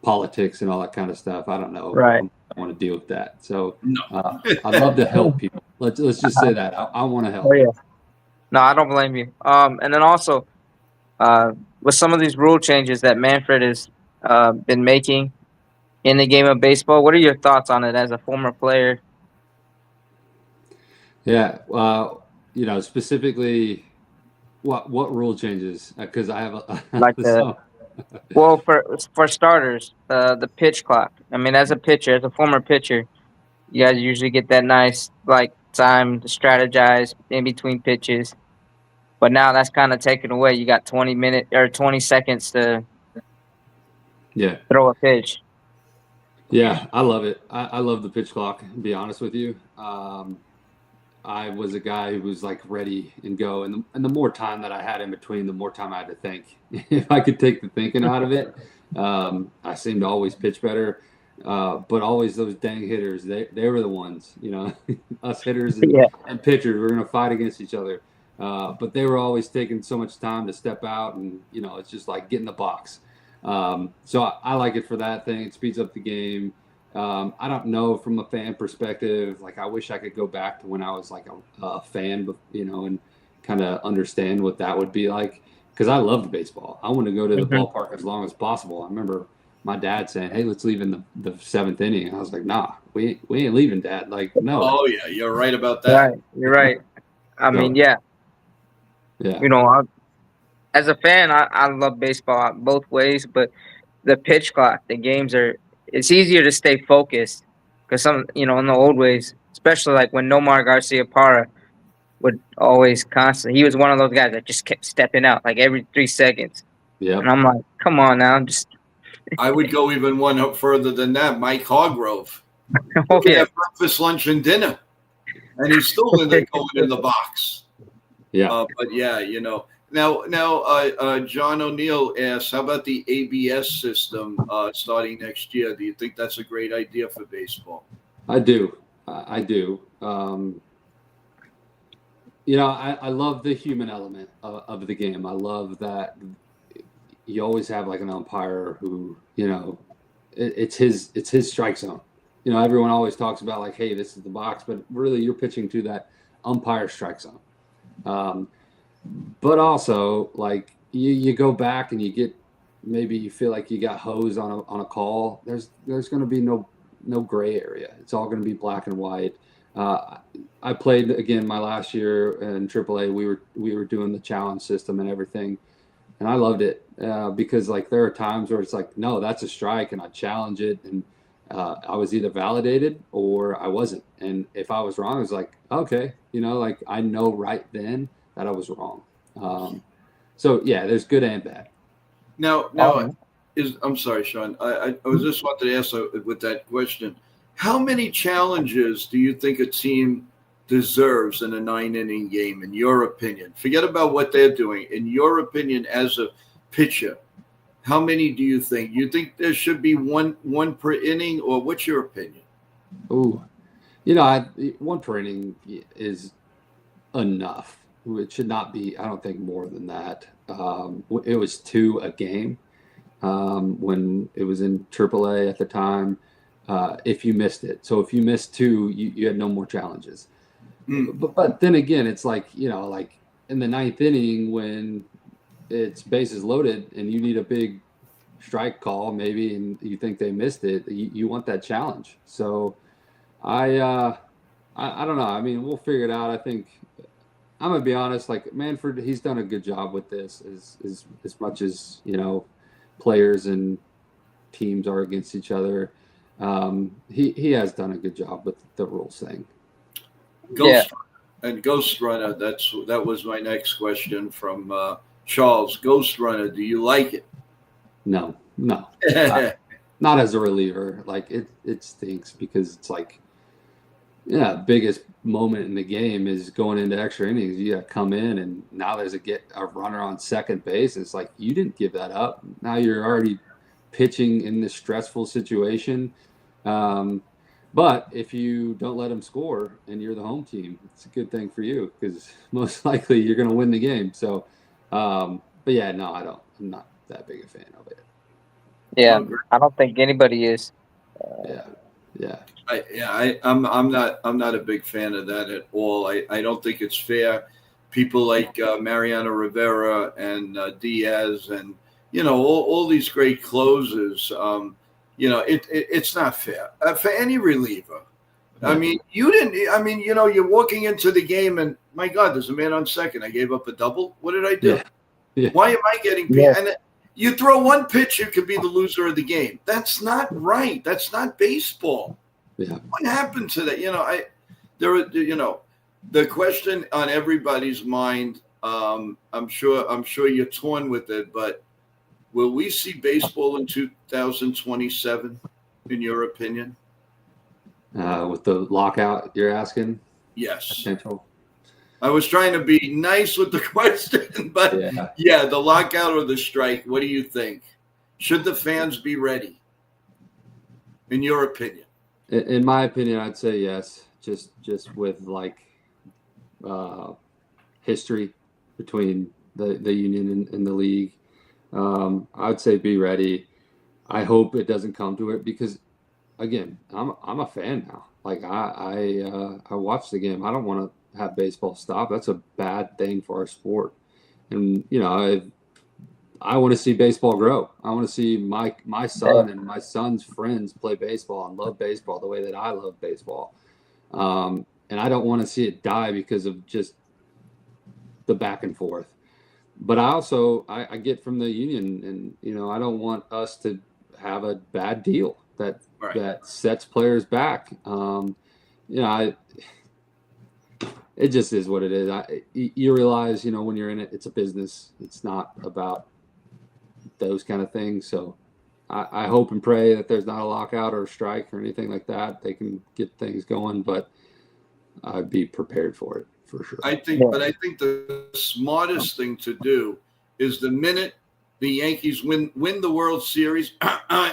politics and all that kind of stuff. I don't know. Right. I want to deal with that. So No. I'd love to help people. Let's just say that. I want to help. Oh, yeah. No, I don't blame you. And then also, with some of these rule changes that Manfred has been making, in the game of baseball. What are your thoughts on it as a former player? Yeah, specifically, what rule changes? Because I have Like some. well, for starters, the pitch clock. I mean, as a pitcher, as a former pitcher, you guys usually get that nice like time to strategize in between pitches. But now that's kind of taken away. You got 20 minutes or 20 seconds to Yeah, throw a pitch. yeah, I love it. I love the pitch clock. To be honest with you, I was a guy who was like ready and go, and the more time that I had in between, the more time I had to think. If I could take the thinking out of it, I seemed to always pitch better. But always those dang hitters, they were the ones, us hitters Yeah, and pitchers, we're gonna fight against each other. But they were always taking so much time to step out, and it's just like get in the box. So I like it for that thing. It speeds up the game. I don't know from a fan perspective. Like I wish I could go back to when I was like a fan, and kind of understand what that would be like. Because I loved baseball. I want to go to the hmm ballpark as long as possible. I remember my dad saying, "Hey, let's leave in the seventh inning." And I was like, "Nah, we ain't leaving, Dad. Like, no." Oh yeah, you're right about that. right. You're right. I mean, So yeah. yeah, As a fan, I love baseball both ways, but the pitch clock, the games are. It's easier to stay focused because in the old ways, especially like when Nomar Garcia Parra would always constantly. He was one of those guys that just kept stepping out like every 3 seconds, and yep, I'm like, come on now, just I would go even one further than that. Mike Hargrove. You oh can yeah, have breakfast, lunch, and dinner, and he's still in there going in the box. yeah. But yeah, Now, John O'Neill asks, how about the ABS system starting next year? Do you think that's a great idea for baseball? I do. I do. I love the human element of the game. I love that you always have like an umpire who, it's his strike zone. Everyone always talks about like, hey, this is the box, but really you're pitching to that umpire strike zone. But also like you go back and you get, maybe you feel like you got hosed on a call. There's going to be no gray area. It's all going to be black and white. I played again my last year in AAA. We were doing the challenge system and everything, and I loved it because like there are times where it's like, no, that's a strike, and I challenge it, and I was either validated or I wasn't. And if I was wrong, I was like, okay, like I know right then that I was wrong. So yeah, there's good and bad. Now, oh, I'm sorry, Sean. I was just wanted to ask with that question. How many challenges do you think a team deserves in a 9 inning game, in your opinion? Forget about what they're doing. In your opinion, as a pitcher, how many do you think? You think there should be one per inning, or what's your opinion? Ooh, one per inning is enough. It should not be, I don't think, more than that. It was 2 a game when it was in AAA at the time. If you missed it, so if you missed 2, you had no more challenges. But then again, it's like like in the 9th inning when it's bases loaded and you need a big strike call maybe, and you think they missed it, you want that challenge. So I don't know. I mean, we'll figure it out. I think I'm gonna be honest. Like Manfred, he's done a good job with this. As much as players and teams are against each other, he has done a good job with the rules thing. Ghost Runner. That was my next question from Charles. Ghost Runner. Do you like it? No, not as a reliever. Like it stinks because it's like, biggest moment in the game is going into extra innings. You got to come in, and now there's a runner on second base. It's like you didn't give that up. Now you're already pitching in this stressful situation. But if you don't let them score and you're the home team, it's a good thing for you because most likely you're going to win the game. So, but yeah, no, I'm not that big a fan of it. yeah. I don't think anybody is. Yeah. I'm not a big fan of that at all. I don't think it's fair. People like Mariano Rivera and Diaz and all these great closers. it's not fair for any reliever. I mean, you didn't. I mean, you're walking into the game and my God, there's a man on second. I gave up a double. What did I do? Yeah. Why am I getting beat? Yeah. And you throw one pitch, you could be the loser of the game. That's not right. That's not baseball. Yeah. What happened to that? The question on everybody's mind. I'm sure you're torn with it, but will we see baseball in 2027? In your opinion? With the lockout, you're asking? Yes. Potential. I was trying to be nice with the question, but yeah, the lockout or the strike. What do you think? Should the fans be ready? In your opinion? In my opinion, I'd say yes. Just with history between the union and the league, I would say be ready. I hope it doesn't come to it because, again, I'm a fan now. Like I watch the game. I don't want to have baseball stop. That's a bad thing for our sport. And I want to see baseball grow. I want to see my son and my son's friends play baseball and love baseball the way that I love baseball. And I don't want to see it die because of just the back and forth. But I also I get from the union, and I don't want us to have a bad deal that sets players back. It just is what it is. You realize, when you're in it, it's a business. It's not about those kind of things. So I hope and pray that there's not a lockout or a strike or anything like that. They can get things going, but I'd be prepared for it for sure. I think the smartest thing to do is the minute the Yankees win the World Series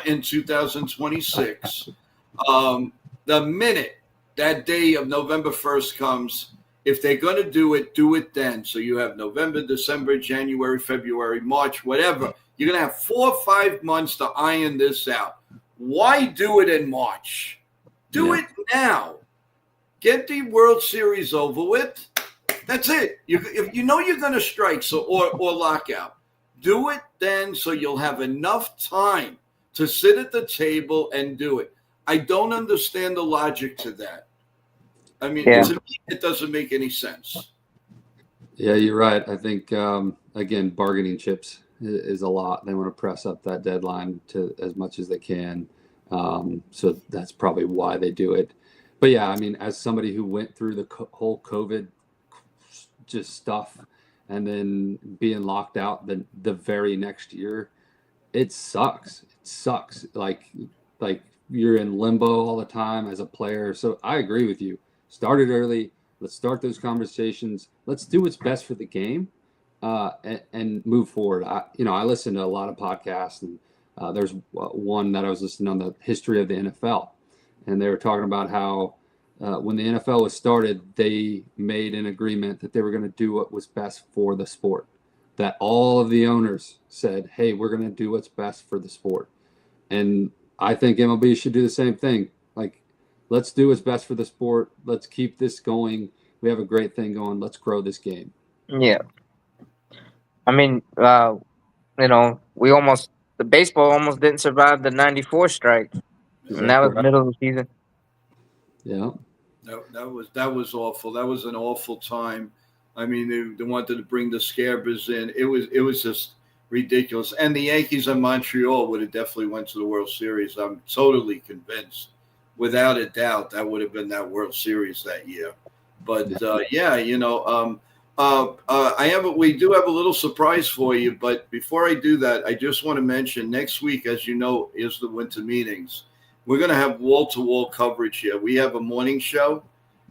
in 2026, the minute that day of November 1st comes, if they're going to do it then. So you have November, December, January, February, March, whatever. You're going to have 4 or 5 months to iron this out. Why do it in March? Do it now. Get the World Series over with. That's it. If you're going to strike or lockout, do it then so you'll have enough time to sit at the table and do it. I don't understand the logic to that. I mean, to me, it doesn't make any sense. Yeah, you're right. I think, again, bargaining chips is a lot. They want to press up that deadline to as much as they can. So that's probably why they do it. But yeah, I mean, as somebody who went through the whole COVID just stuff and then being locked out the very next year, it sucks. It sucks. Like you're in limbo all the time as a player. So I agree with you. Start it early. Let's start those conversations. Let's do what's best for the game, and move forward. I listen to a lot of podcasts, and there's one that I was listening on the history of the NFL, and they were talking about how when the NFL was started, they made an agreement that they were going to do what was best for the sport. That all of the owners said, "Hey, we're going to do what's best for the sport," and I think MLB should do the same thing. Like, let's do what's best for the sport. Let's keep this going. We have a great thing going. Let's grow this game. Yeah. I mean, the baseball almost didn't survive the '94 strike, and that was middle of the season. Yeah. That was awful. That was an awful time. I mean, they wanted to bring the Scabbers in. It was just ridiculous. And the Yankees and Montreal would have definitely went to the World Series. I'm totally convinced. Without a doubt, that would have been that World Series that year. But we do have a little surprise for you. But before I do that, I just want to mention next week, as you know, is the winter meetings. We're going to have wall-to-wall coverage here. We have a morning show,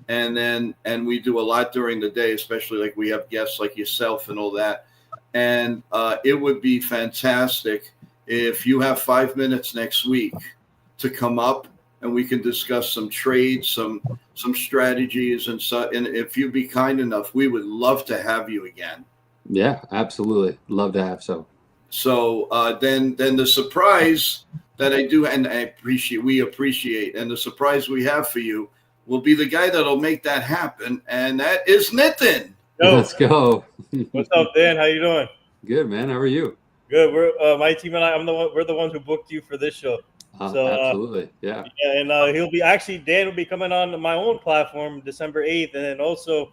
and we do a lot during the day, especially like we have guests like yourself and all that. And it would be fantastic if you have 5 minutes next week to come up and we can discuss some trades, some strategies, and so. And if you'd be kind enough, we would love to have you again. Yeah, absolutely, love to have so. So then the surprise that I do, and we appreciate, and the surprise we have for you will be the guy that'll make that happen, and that is Nitin. Let's go. What's up, Dan? How you doing? Good, man. How are you? Good. We're my team and I. We're the ones who booked you for this show. Absolutely. Yeah. Yeah, and Dan will be coming on my own platform December 8th. And then also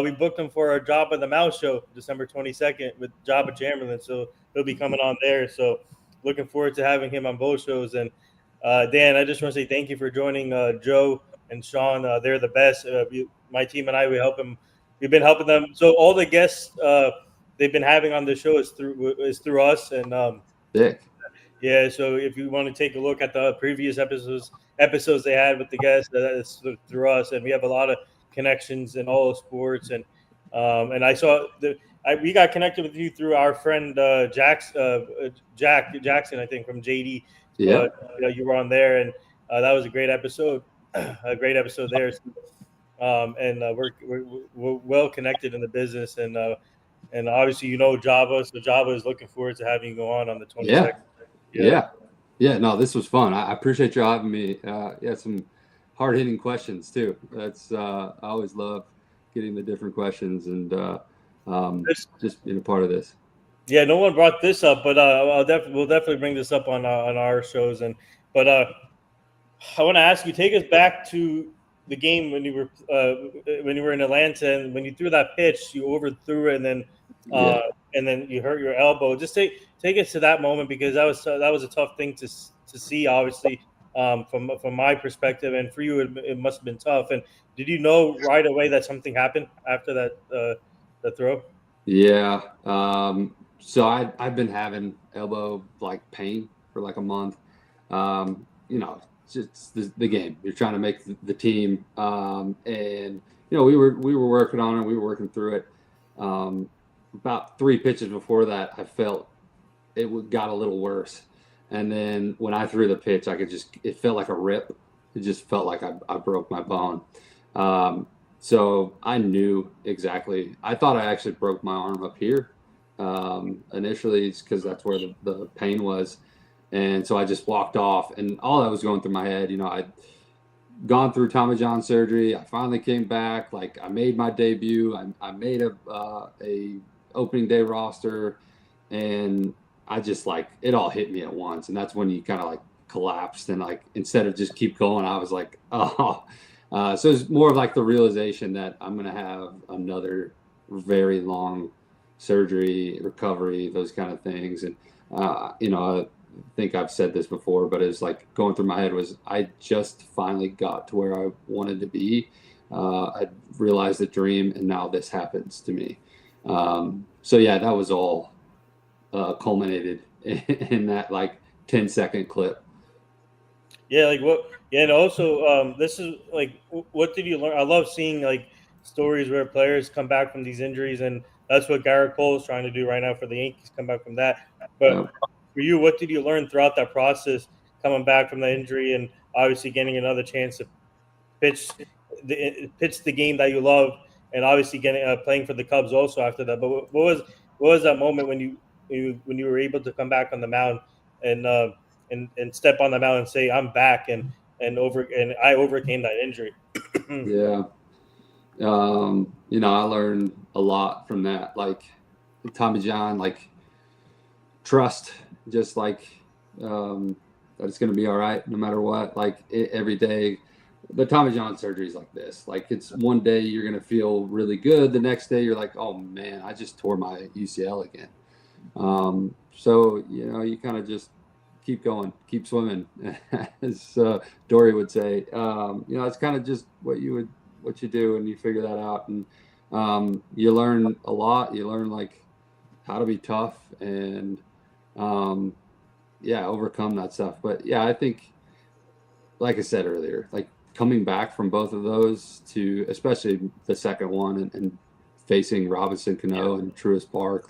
we booked him for our Job of the Mouse show December 22nd with Jabba Chamberlain. So he'll be coming on there. So looking forward to having him on both shows. And Dan, I just want to say thank you for joining Joe and Sean. They're the best. My team and I, we've been helping them. So all the guests they've been having on the show is through us. And Dick. yeah, so if you want to take a look at the previous episodes they had with the guests, that's through us, and we have a lot of connections in all sports. And I saw we got connected with you through our friend Jack Jackson, I think, from JD. Yeah. You were on there, and that was a great episode, a great episode there. And we're well connected in the business, and obviously Java, so Java is looking forward to having you go on the 22nd. Yeah. No, this was fun. I appreciate you having me. Some hard hitting questions too. That's I always love getting the different questions and just being a part of this. Yeah, no one brought this up, but we'll definitely bring this up on our shows. But I want to ask you, take us back to the game when you were in Atlanta, and when you threw that pitch, you overthrew it, and then you hurt your elbow. Just take us to that moment, because that was a tough thing to see, obviously, from my perspective, and for you it must have been tough. And did you know right away that something happened after that throw? Yeah. So I've been having elbow pain for a month. It's the game. You're trying to make the team, and we were working on it. We were working through it. About 3 pitches before that, I felt it got a little worse, and then when I threw the pitch, it felt like a rip. It just felt like I broke my bone. So I knew exactly. I thought I actually broke my arm up here. Initially, it's because that's where the pain was. And so I just walked off, and all that was going through my head, I'd gone through Tommy John surgery. I finally came back. I made my debut. I made a opening day roster, and I just it all hit me at once. And that's when you kind of collapsed, and instead of just keep going, I was like, oh. So it's more of the realization that I'm going to have another very long surgery, recovery, those kind of things. And, I think I've said this before, but it's going through my head was I just finally got to where I wanted to be. I realized the dream, and now this happens to me. So yeah, that was all culminated in that 10-second clip. Yeah, and also this is what did you learn? I love seeing stories where players come back from these injuries, and that's what Garrett Cole is trying to do right now for the Yankees, come back from that. But for you, what did you learn throughout that process, coming back from the injury, and obviously getting another chance to pitch the game that you love, and obviously getting playing for the Cubs also after that? But what was that moment when you were able to come back on the mound and step on the mound and say, I'm back, and I overcame that injury? Yeah. I learned a lot from that. Tommy John, trust, just that it's going to be all right no matter what. Every day, the Tommy John surgery is like this. It's one day you're going to feel really good. The next day you're like, oh man, I just tore my UCL again. So, you kind of just keep going, keep swimming, as Dory would say. It's kind of just what you do, and you figure that out, and you learn a lot. You learn how to be tough and overcome that stuff. But yeah, I think, like I said earlier, coming back from both of those, to especially the second one, and facing Robinson Cano and Truist Park,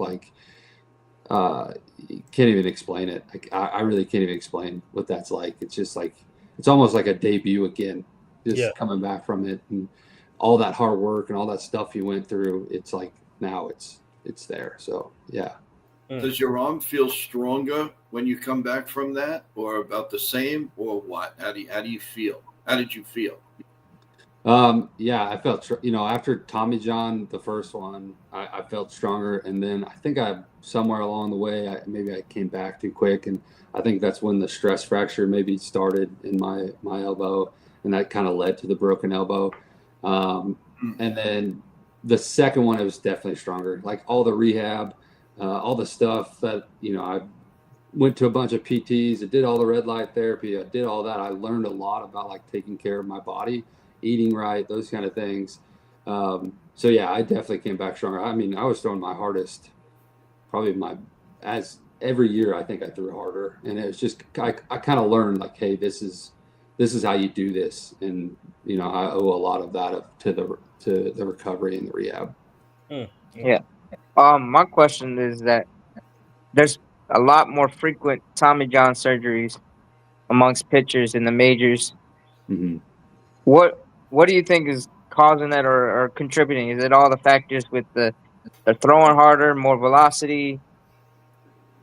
you can't even explain it. I really can't even explain what that's like. It's just it's almost like a debut again, just coming back from it, and all that hard work and all that stuff you went through. It's now it's there. So yeah. Does your arm feel stronger when you come back from that, or about the same, or what? How do you feel? How did you feel? Yeah, I felt, after Tommy John, the first one, I felt stronger. And then I think somewhere along the way, maybe I came back too quick. And I think that's when the stress fracture maybe started in my elbow. And that kind of led to the broken elbow. And then the second one, it was definitely stronger. Like all the rehab, all the stuff that, I went to a bunch of PTs. I did all the red light therapy. I did all that. I learned a lot about like taking care of my body, eating right, those kind of things. So yeah, I definitely came back stronger. I mean, I was throwing my hardest, probably as every year. I think I threw harder, and it was just I kind of learned like, hey, this is how you do this, and I owe a lot of that to the recovery and the rehab. Yeah. My question is that there's a lot more frequent Tommy John surgeries amongst pitchers in the majors. Mm-hmm. What do you think is causing that or contributing? Is it all the factors with the throwing harder, more velocity,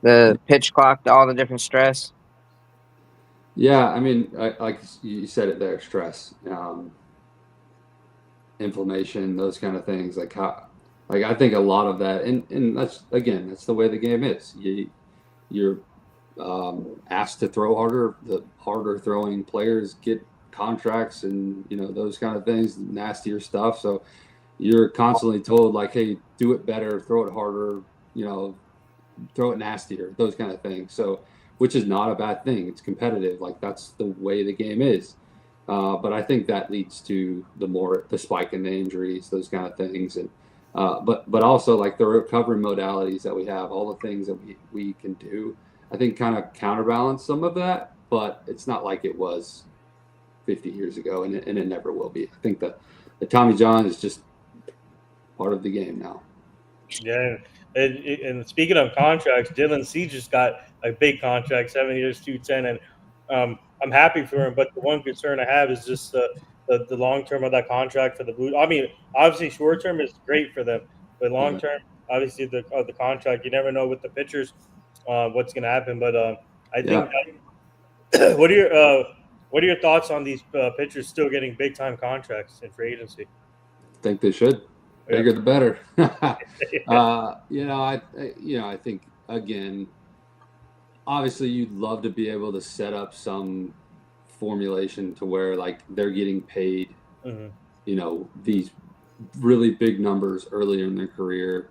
the pitch clock, all the different stress? Yeah, I mean, like you said it there, stress, inflammation, those kind of things. Like I think a lot of that, and that's the way the game is. You're asked to throw harder. The harder throwing players get contracts, and those kind of things, nastier stuff. So you're constantly told like, hey, do it better, throw it harder, throw it nastier, those kind of things. So, which is not a bad thing. It's competitive. Like that's the way the game is. But I think that leads to the spike in the injuries, those kind of things, and but also like the recovery modalities that we have, all the things that we can do, I think kind of counterbalance some of that. But it's not like it was 50 years ago, and it never will be. I think the Tommy John is just part of the game now. Yeah, and speaking of contracts, Dylan C just got a big contract, 7 years, 210, and I'm happy for him. But the one concern I have is just the long term of that contract for the Blue. I mean, obviously, short term is great for them, but long term, obviously, the contract, you never know with the pitchers what's going to happen. But I think what are your thoughts on these pitchers still getting big time contracts in free agency? I think they should. Bigger the better. I think again, obviously you'd love to be able to set up some formulation to where like they're getting paid, these really big numbers earlier in their career,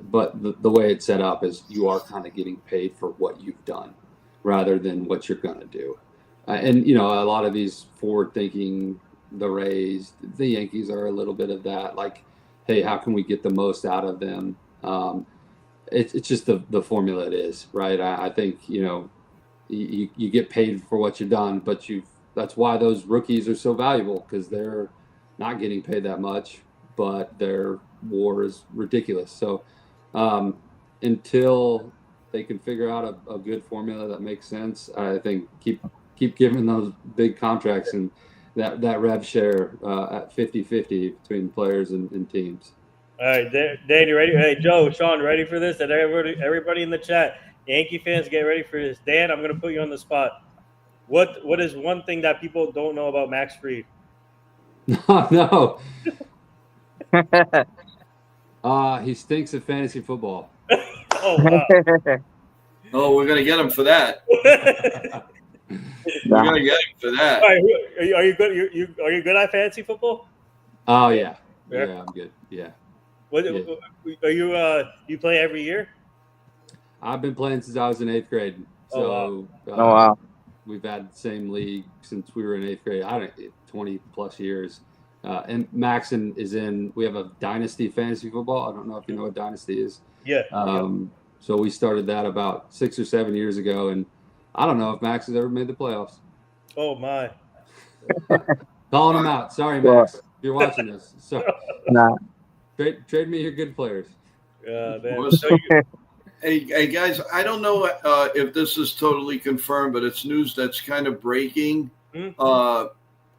but the way it's set up is you are kind of getting paid for what you've done rather than what you're going to do. And a lot of these forward thinking, the Rays, the Yankees are a little bit of that. Like, hey, how can we get the most out of them? It's just the formula it is, right? I think you get paid for what you've done, but that's why those rookies are so valuable, because they're not getting paid that much, but their WAR is ridiculous. So until they can figure out a good formula that makes sense, I think keep giving those big contracts and that rev share at 50-50 between players and teams. All right, Dan, you ready? Hey, Joe, Sean, ready for this? And everybody in the chat, Yankee fans, get ready for this. Dan, I'm going to put you on the spot. What is one thing that people don't know about Max Fried? No. He stinks at fantasy football. Oh, wow. Oh, we're going to get him for that. We're going to get him for that. All right, are you good? Are you good at fantasy football? Oh, yeah. Yeah, I'm good. Yeah. Are you play every year? I've been playing since I was in 8th grade. So wow. We've had the same league since we were in 8th grade. 20 plus years. And Maxon is we have a dynasty fantasy football. I don't know if you know what dynasty is. Yeah. So we started that about 6 or 7 years ago, and I don't know if Max has ever made the playoffs. Oh my. Calling him out. Sorry, Max. If you're watching this. So Nah. Trade me your good players. Hey guys, I don't know if this is totally confirmed, but it's news that's kind of breaking.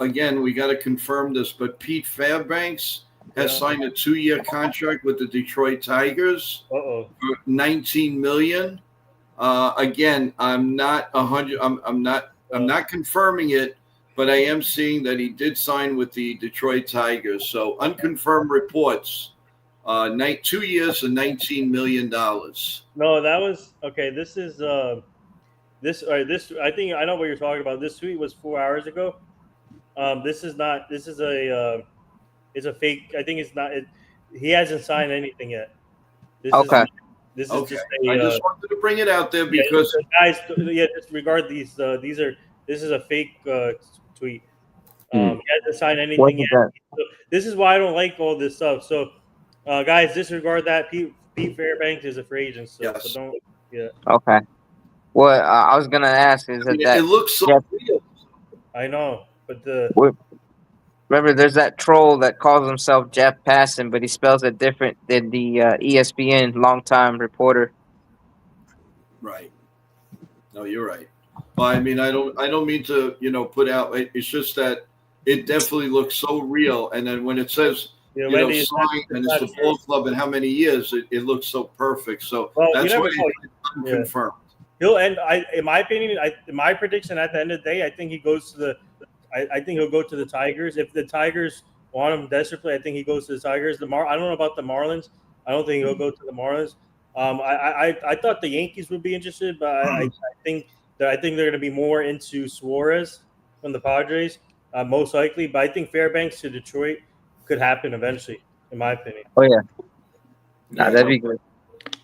Again, we got to confirm this, but Pete Fairbanks has signed a 2-year contract with the Detroit Tigers for $19 million. Again, I'm not 100. I'm not confirming it, but I am seeing that he did sign with the Detroit Tigers. So unconfirmed reports, 2 years and $19 million. No, that was okay. This is this. All right, this I think I know what you're talking about. This tweet was 4 hours ago. This is not. This is a. It's a fake. I think it's not. He hasn't signed anything yet. This Okay. is. This is Okay. just I just wanted to bring it out there because guys. Yeah, disregard these. These are. This is a fake tweet. He hasn't signed anything yet. So this is why I don't like all this stuff. So, guys, disregard that. Pete Fairbanks is a free agent, so don't. Yeah. Okay. What I was gonna ask is that it looks so real. I know, but remember, there's that troll that calls himself Jeff Passan, but he spells it different than the ESPN longtime reporter. Right. No, you're right. Well, I mean, I don't mean to, put out. It's just that it definitely looks so real. And then when it says, signed and it's the ball club and how many years, it looks so perfect. So that's why it's unconfirmed. He'll end. In my opinion, my prediction at the end of the day, I think he goes to the. I think he'll go to the Tigers. If the Tigers want him desperately, I think he goes to the Tigers. I don't know about the Marlins. I don't think he'll go to the Marlins. I thought the Yankees would be interested, but I think they're going to be more into Suarez from the Padres, most likely. But I think Fairbanks to Detroit could happen eventually, in my opinion. Oh yeah, that'd be good.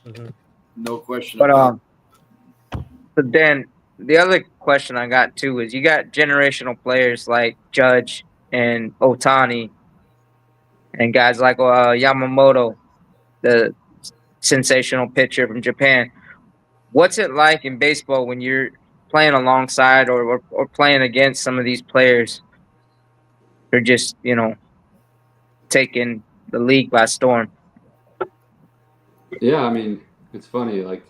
Mm-hmm. No question. But but Dan, the other question I got too is you got generational players like Judge and Otani, and guys like Yamamoto, the sensational pitcher from Japan. What's it like in baseball when you're playing alongside or playing against some of these players who are just, taking the league by storm? Yeah, I mean, it's funny. Like,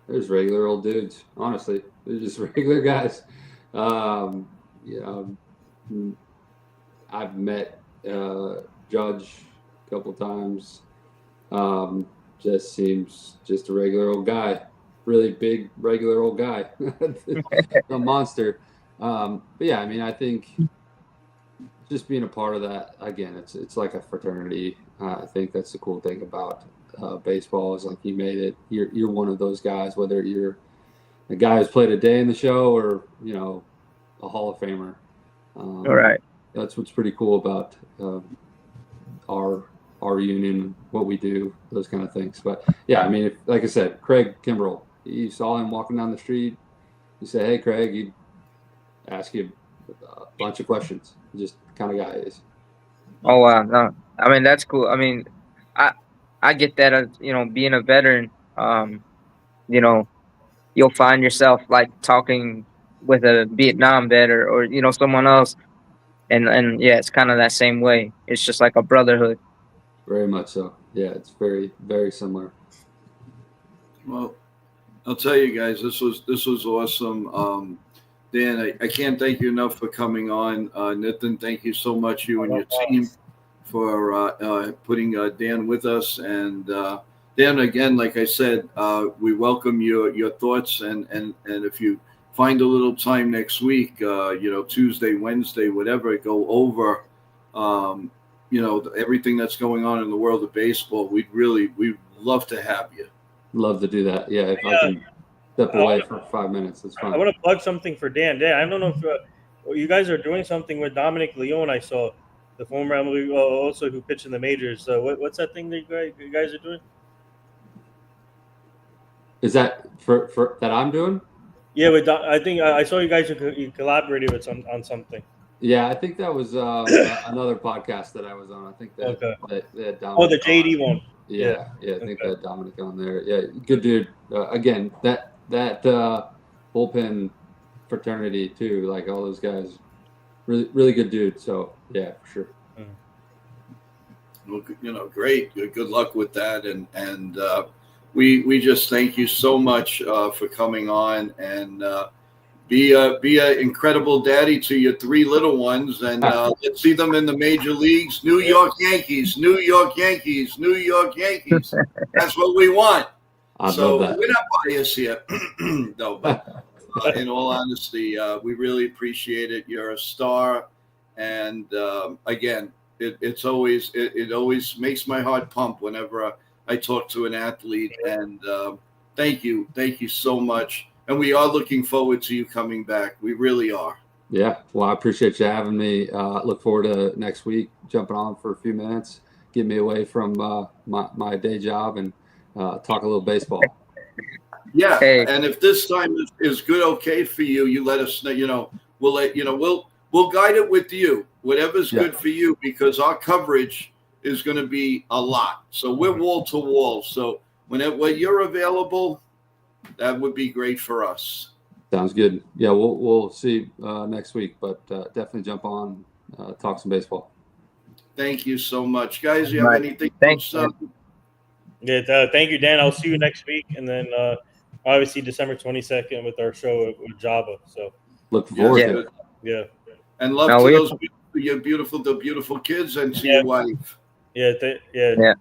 there's regular old dudes. Honestly, they're just regular guys. I've met Judge a couple times. Just seems just a regular old guy, really big, regular old guy, a monster. But yeah, I mean, I think just being a part of that, again, it's like a fraternity. I think that's the cool thing about baseball is like you made it. You're one of those guys, whether you're a guy who's played a day in the show or a Hall of Famer. All right. That's what's pretty cool about our union, what we do, those kind of things. But yeah, I mean, like I said, Craig Kimbrell, you saw him walking down the street. You say, "Hey, Craig," he'd ask you a bunch of questions. Just the kind of guy he is. Oh wow, no, I mean that's cool. I mean, I get that as being a veteran. You'll find yourself like talking with a Vietnam vet or someone else, and yeah, it's kind of that same way. It's just like a brotherhood. Very much so. Yeah, it's very, very similar. Well, I'll tell you guys, this was awesome. Dan, I can't thank you enough for coming on. Nathan, thank you so much, you and your team, for putting Dan with us. And Dan, again, like I said, we welcome your thoughts. And if you find a little time next week, Tuesday, Wednesday, whatever, go over, everything that's going on in the world of baseball. We'd love to have you. Love to do that. Yeah, if I can step away for 5 minutes, that's fine. I want to plug something for Dan. Dan, I don't know if you guys are doing something with Dominic Leone. I saw the former MLB, also who pitched in the majors. What's that thing that you guys are doing? Is that for that I'm doing? Yeah, I think I saw you guys. You collaborated with on something. Yeah, I think that was another podcast that I was on. I think that they had Dominic. Oh, the JD one. Yeah. I think they had Dominic on there. Yeah, good dude. Again, that bullpen fraternity too. Like all those guys, really, really good dude. So yeah, for sure. Well, great. Good luck with that, and we just thank you so much for coming on and. Be a incredible daddy to your 3 little ones, and let's see them in the major leagues. New York Yankees, New York Yankees, New York Yankees. That's what we want. I love that. We're not biased here, no. But In all honesty, we really appreciate it. You're a star, and again, it always makes my heart pump whenever I talk to an athlete. And thank you so much. And we are looking forward to you coming back. We really are. Yeah, well, I appreciate you having me. Look forward to next week jumping on for a few minutes, get me away from my day job, and talk a little baseball. Yeah, Hey. and if this time is good, okay for you, you let us know. We'll guide it with you, whatever's good for you, because our coverage is going to be a lot. So we're wall to wall. So when you're available, that would be great for us. Sounds good. Yeah, we'll see next week, but definitely jump on, talk some baseball. Thank you so much, guys. You have anything Thanks. else? Yeah, thank you, Dan. I'll see you next week, and then obviously December 22nd with our show with Java. So look forward to it. Yeah, and love to those beautiful kids, and to your wife. Yeah.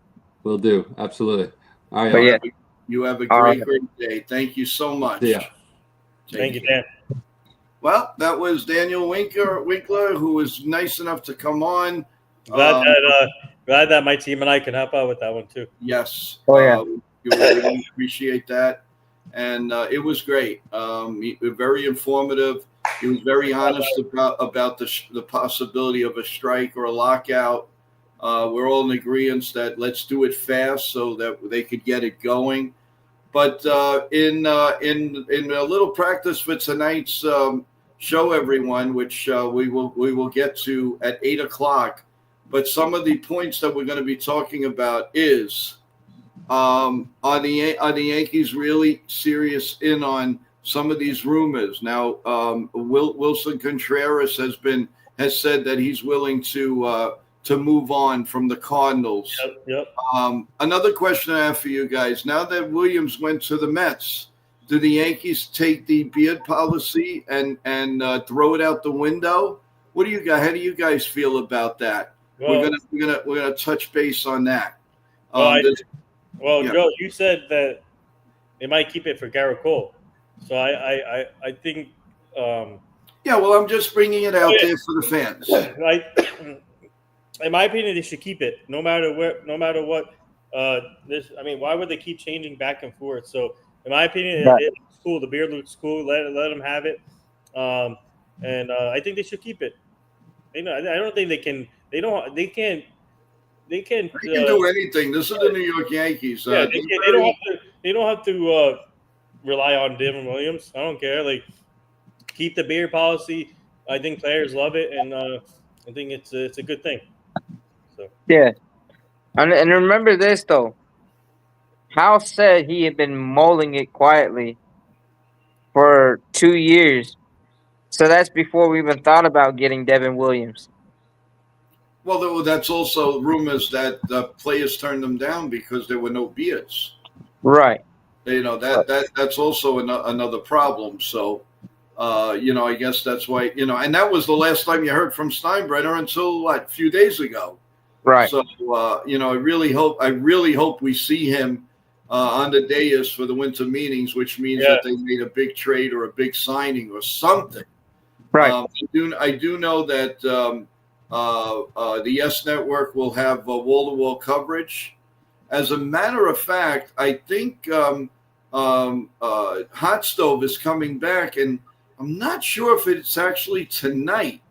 Will do. Absolutely. All right. You have a great day. Thank you so much. Yeah. Thank you, Dan. Well, that was Daniel Winkler, who was nice enough to come on. Glad that my team and I can help out with that one too. Yes. Oh, we really appreciate that. And it was great. Very informative. He was very honest about the possibility of a strike or a lockout. We're all in agreement that let's do it fast so that they could get it going. But in a little practice for tonight's show, everyone, which we will get to at 8:00. But some of the points that we're going to be talking about is are the Yankees really serious in on some of these rumors? Now, Wilson Contreras has said that he's willing to move on from the Cardinals. Yep. Another question I have for you guys: now that Williams went to the Mets, do the Yankees take the beard policy and throw it out the window? What do you guys? How do you guys feel about that? Well, we're gonna touch base on that. Joe, you said that they might keep it for Garrett Cole, so I think. Well, I'm just bringing it out there for the fans. In my opinion, they should keep it, no matter what. Why would they keep changing back and forth? So, in my opinion, it looks cool. The beard looks cool. Let them have it, and I think they should keep it. I don't think they can. They can't. They can do anything. This is the New York Yankees. They don't have to rely on Devin Williams. I don't care. Like, keep the beard policy. I think players love it, and I think it's a good thing. So and remember this though. Hal said he had been mulling it quietly for 2 years, so that's before we even thought about getting Devin Williams. Well, that's also rumors that the players turned them down because there were no beards. Right. That's also another problem. So, I guess that's why, and that was the last time you heard from Steinbrenner until a few days ago. Right. So, I really hope we see him on the dais for the winter meetings, which means that they made a big trade or a big signing or something. Right. I do know that the Yes Network will have wall-to-wall coverage. As a matter of fact, I think Hot Stove is coming back, and I'm not sure if it's actually tonight.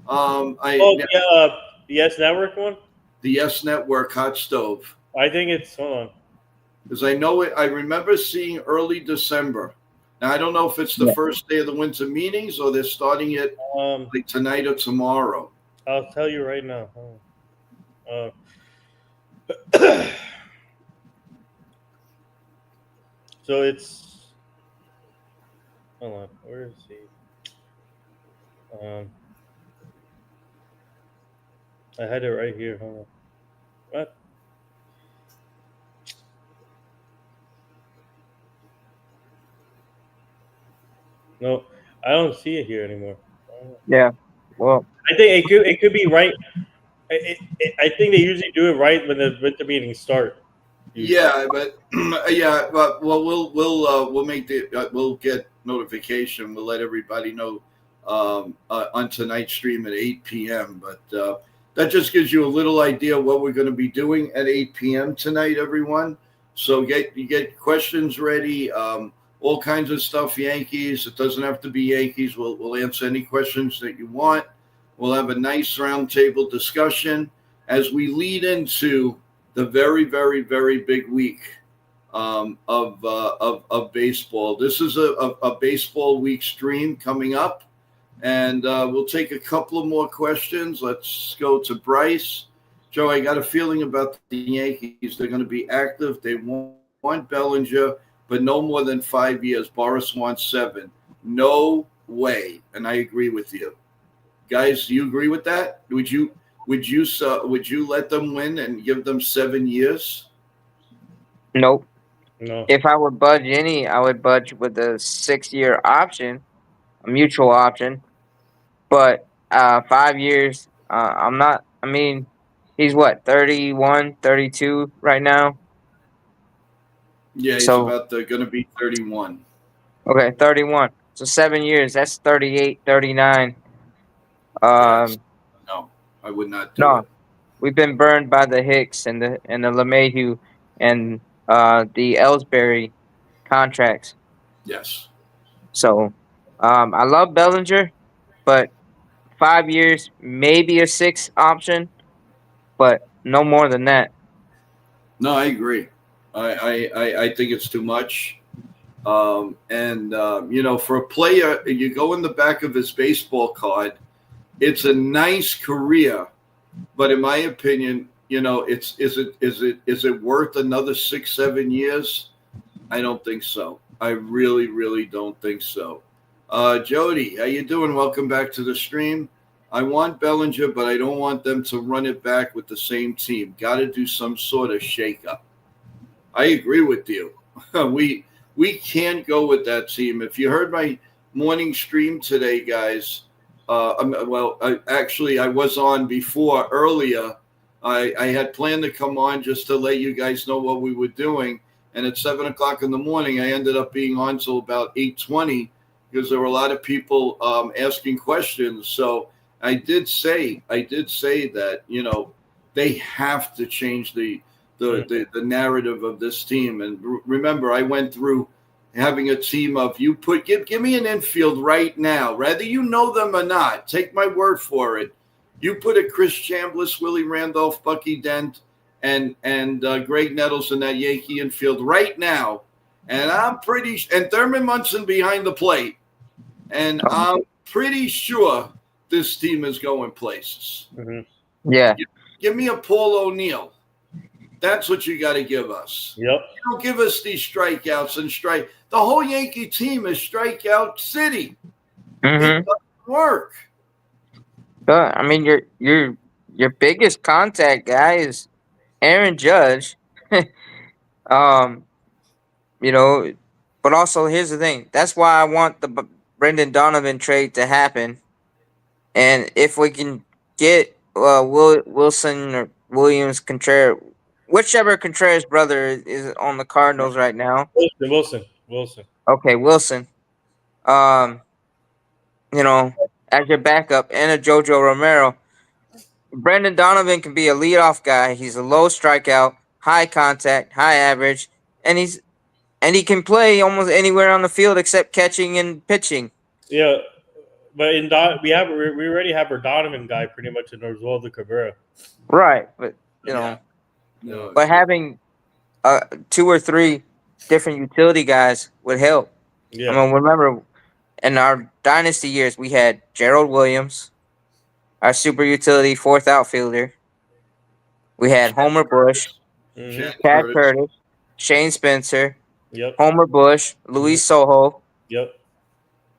The Yes Network one? The Yes Network Hot Stove. I think it's, hold on. Because I know it. I remember seeing early December. Now, I don't know if it's the first day of the winter meetings or they're starting it like tonight or tomorrow. I'll tell you right now. So it's, hold on, where is he? I had it right here. Hold on. What? No, I don't see it here anymore. Yeah. Well, I think it could be right. I think they usually do it right when the winter meetings start. Yeah, but we'll make we'll get notification. We'll let everybody know on tonight's stream at 8 p.m. But that just gives you a little idea what we're going to be doing at 8 p.m. tonight, everyone. So get questions ready. All kinds of stuff, Yankees. It doesn't have to be Yankees. We'll answer any questions that you want. We'll have a nice roundtable discussion as we lead into the very, very, very big week of baseball. This is a baseball week stream coming up, and we'll take a couple of more questions. Let's go to Bryce. Joe, I got a feeling about the Yankees. They're going to be active. They want Bellinger, but no more than 5 years. Boris wants 7. No way. And I agree with you. Guys, do you agree with that? Would you let them win and give them 7 years? Nope. No. If I would budge any, I would budge with a 6-year option, a mutual option. But 5 years, I'm not. I mean, he's what, 31, 32 right now? Yeah, he's So, about going to be 31. okay, 31. So 7 years, that's 38, 39. Yes. No, I would not do No, it. we've been burned by the Hicks and the LeMahieu and the Ellsbury contracts. Yes. So I love Bellinger, but 5 years, maybe a 6 option, but no more than that. No, I agree. I think it's too much. For a player, you go in the back of his baseball card. It's a nice career, but in my opinion, is it worth another 6-7 years? I don't think so. I really, really don't think so. Jody, how you doing? Welcome back to the stream. I want Bellinger, but I don't want them to run it back with the same team. Got to do some sort of shakeup. I agree with you. We can't go with that team. If you heard my morning stream today, guys, I was on before earlier. I had planned to come on just to let you guys know what we were doing. And at 7 o'clock in the morning, I ended up being on till about 8:20 because there were a lot of people asking questions. So I did say that, they have to change the narrative of this team. And remember, I went through having a team of give me an infield right now, whether you know them or not. Take my word for it. You put a Chris Chambliss, Willie Randolph, Bucky Dent, and Greg Nettles in that Yankee infield right now, and and Thurman Munson behind the plate, and I'm pretty sure this team is going places. Mm-hmm. Yeah. Give me a Paul O'Neill. That's what you got to give us. Yep. You don't give us these strikeouts and strike. The whole Yankee team is strikeout city. Mm-hmm. It doesn't work. I mean, your biggest contact guy is Aaron Judge. But also here's the thing. That's why I want the Brendan Donovan trade to happen. And if we can get Wilson or Williams Contreras, whichever Contreras brother is on the Cardinals right now. Wilson. Okay, Wilson. As your backup and a JoJo Romero. Brendan Donovan can be a leadoff guy. He's a low strikeout, high contact, high average, and he can play almost anywhere on the field except catching and pitching. Yeah, but we already have our Donovan guy pretty much in Oswaldo Cabrera. Right, but but having 2 or 3 different utility guys would help. Yeah. I mean, remember in our dynasty years we had Gerald Williams, our super utility 4th outfielder. We had Homer Bush, Chad Curtis, Shane Spencer, Homer Bush, Luis Sojo,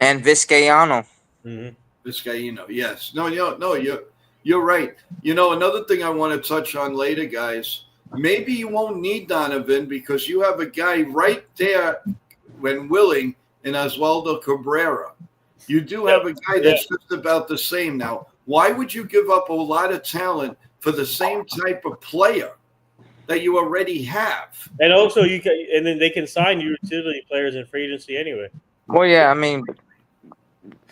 and Vizcaino. Mm-hmm. Vizcaino, yes. No, you're right. Another thing I want to touch on later, guys. Maybe you won't need Donovan because you have a guy right there when willing in Oswaldo Cabrera. You do have a guy that's just about the same. Now, why would you give up a lot of talent for the same type of player that you already have? And also, then they can sign utility players in free agency anyway. Well, yeah, I mean,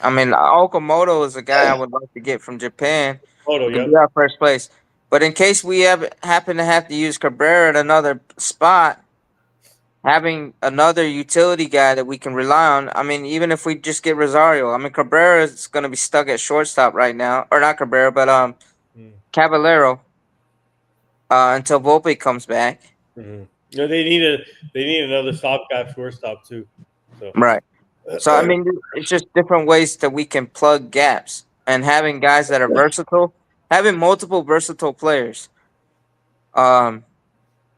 Okamoto is a guy I would like to get from Japan Photo, who can yep. be our first place. But in case we happen to have to use Cabrera at another spot, having another utility guy that we can rely on. I mean, even if we just get Rosario, I mean, Cabrera is going to be stuck at shortstop right now, or not Cabrera, but Mm. Caballero until Volpe comes back. Mm-hmm. No, they need another stopgap shortstop too. So Right. So I mean, it's just different ways that we can plug gaps, and having guys that are versatile, having multiple versatile players, um,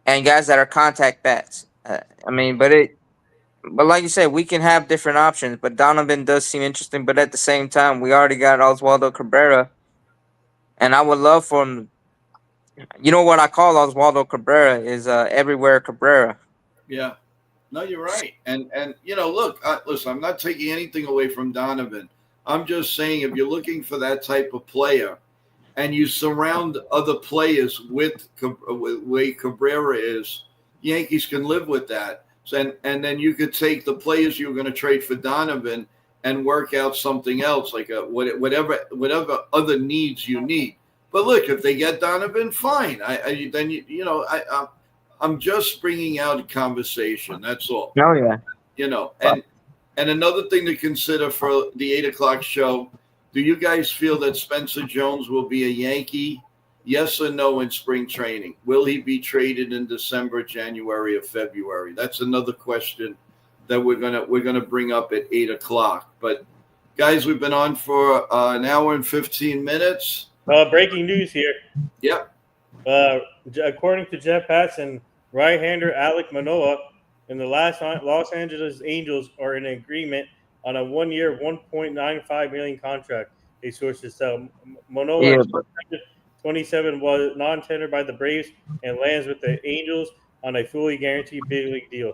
and guys that are contact bats. I mean, but like you said, we can have different options. But Donovan does seem interesting. But at the same time, we already got Oswaldo Cabrera, and I would love for him. You know what I call Oswaldo Cabrera is everywhere Cabrera. Yeah. No, you're right. And look, listen, I'm not taking anything away from Donovan. I'm just saying if you're looking for that type of player and you surround other players with way Cabrera is, Yankees can live with that. So, and then you could take the players you were going to trade for Donovan and work out something else, like whatever other needs you need. But look, if they get Donovan, fine. I'm just bringing out a conversation. That's all. Oh yeah. You know, and another thing to consider for the 8 o'clock show: do you guys feel that Spencer Jones will be a Yankee? Yes or no in spring training? Will he be traded in December, January, or February? That's another question that we're gonna bring up at 8 o'clock. But guys, we've been on for an hour and 15 minutes. breaking news here. Yep. According to Jeff Passan, right-hander Alek Manoah and the Los Angeles Angels are in agreement on a 1-year, $1.95 million contract. A sources tell Manoah, Yeah, 27, was non-tendered by the Braves and lands with the Angels on a fully guaranteed big league deal.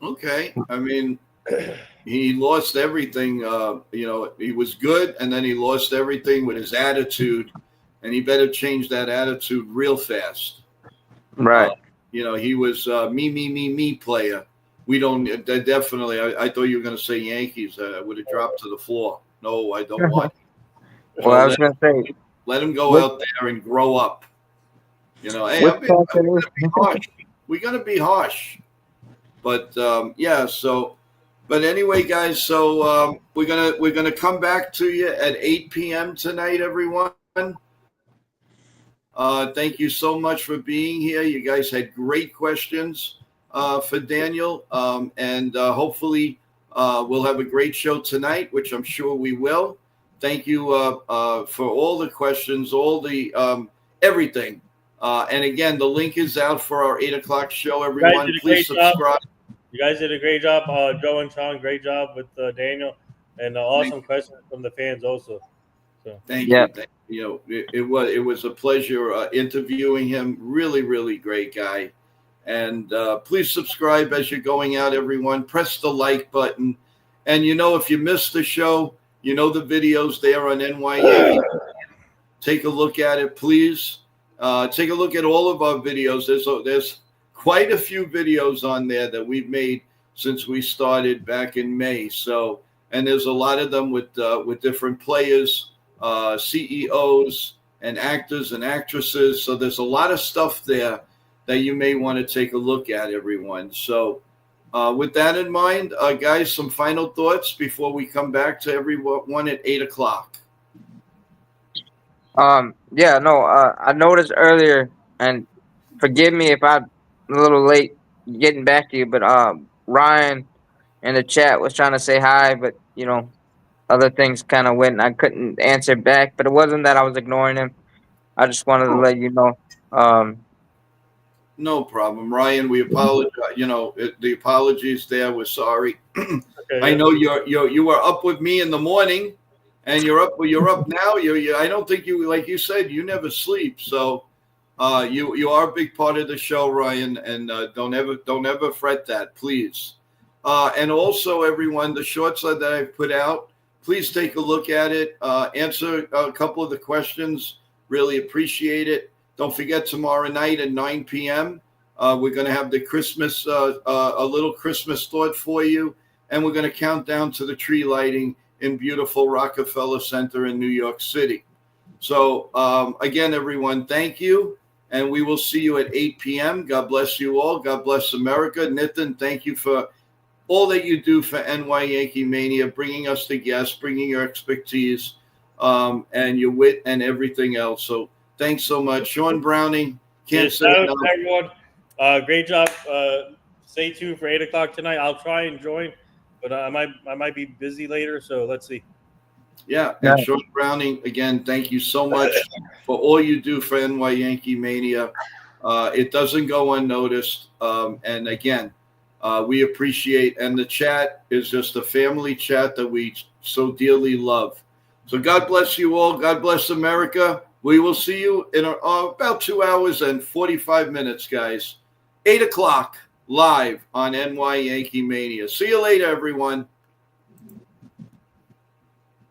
Okay. I mean, he lost everything. He was good, and then he lost everything with his attitude, and he better change that attitude real fast. right. He was me player. We don't definitely. I thought you were going to say Yankees. I would have dropped to the floor. No, I don't want. Well, I was gonna say, Let him go out there and grow up. Hey, we're going to be harsh. But yeah, so. But anyway, guys, so we're gonna come back to you at 8 p.m. tonight, everyone. Thank you so much for being here. You guys had great questions for Daniel, and hopefully we'll have a great show tonight, which I'm sure we will. Thank you for all the questions, all the everything. And again, the link is out for our 8 o'clock show, everyone. Please subscribe. You guys did a great job, Joe and Sean. Great job with Daniel, and awesome questions from the fans also. So thank you. It was a pleasure interviewing him. Really, really great guy. And please subscribe as you're going out, everyone. Press the like button. And if you missed the show, the videos there on NYA. Take a look at it, please. Take a look at all of our videos. There's quite a few videos on there that we've made since we started back in May. So, and there's a lot of them with different players, CEOs, and actors and actresses. So there's a lot of stuff there that you may want to take a look at, everyone. So with that in mind, guys, some final thoughts before we come back to everyone at 8 o'clock. Yeah, no, I noticed earlier, and forgive me if I'm a little late getting back to you, but Ryan in the chat was trying to say hi, but other things kind of went, and I couldn't answer back. But it wasn't that I was ignoring him. I just wanted to let you know. No problem, Ryan. We apologize. The apologies there. We're sorry. Okay. I know you were up with me in the morning, and you're up now. I don't think you, like you said, you never sleep. So you are a big part of the show, Ryan, and don't ever fret that, please. And also, everyone, the shorts that I've put out, please take a look at it. Answer a couple of the questions. Really appreciate it. Don't forget tomorrow night at 9 p.m. We're going to have the Christmas, a little Christmas thought for you, and we're going to count down to the tree lighting in beautiful Rockefeller Center in New York City. So again, everyone, thank you, and we will see you at 8 p.m. God bless you all. God bless America. Nitin, thank you for all that you do for NY Yankee Mania, bringing us the guests, bringing your expertise, and your wit and everything else. So thanks so much. Sean Browning, can't say Shout out no. to everyone. Great job. Stay tuned for 8 o'clock tonight. I'll try and join, but I might be busy later, so let's see. Yeah, and Sean Browning, again, thank you so much for all you do for NY Yankee Mania. It doesn't go unnoticed. And again, we appreciate, and the chat is just a family chat that we so dearly love. So God bless you all. God bless America. We will see you in about 2 hours and 45 minutes, guys. 8 o'clock live on NY Yankee Mania. See you later, everyone.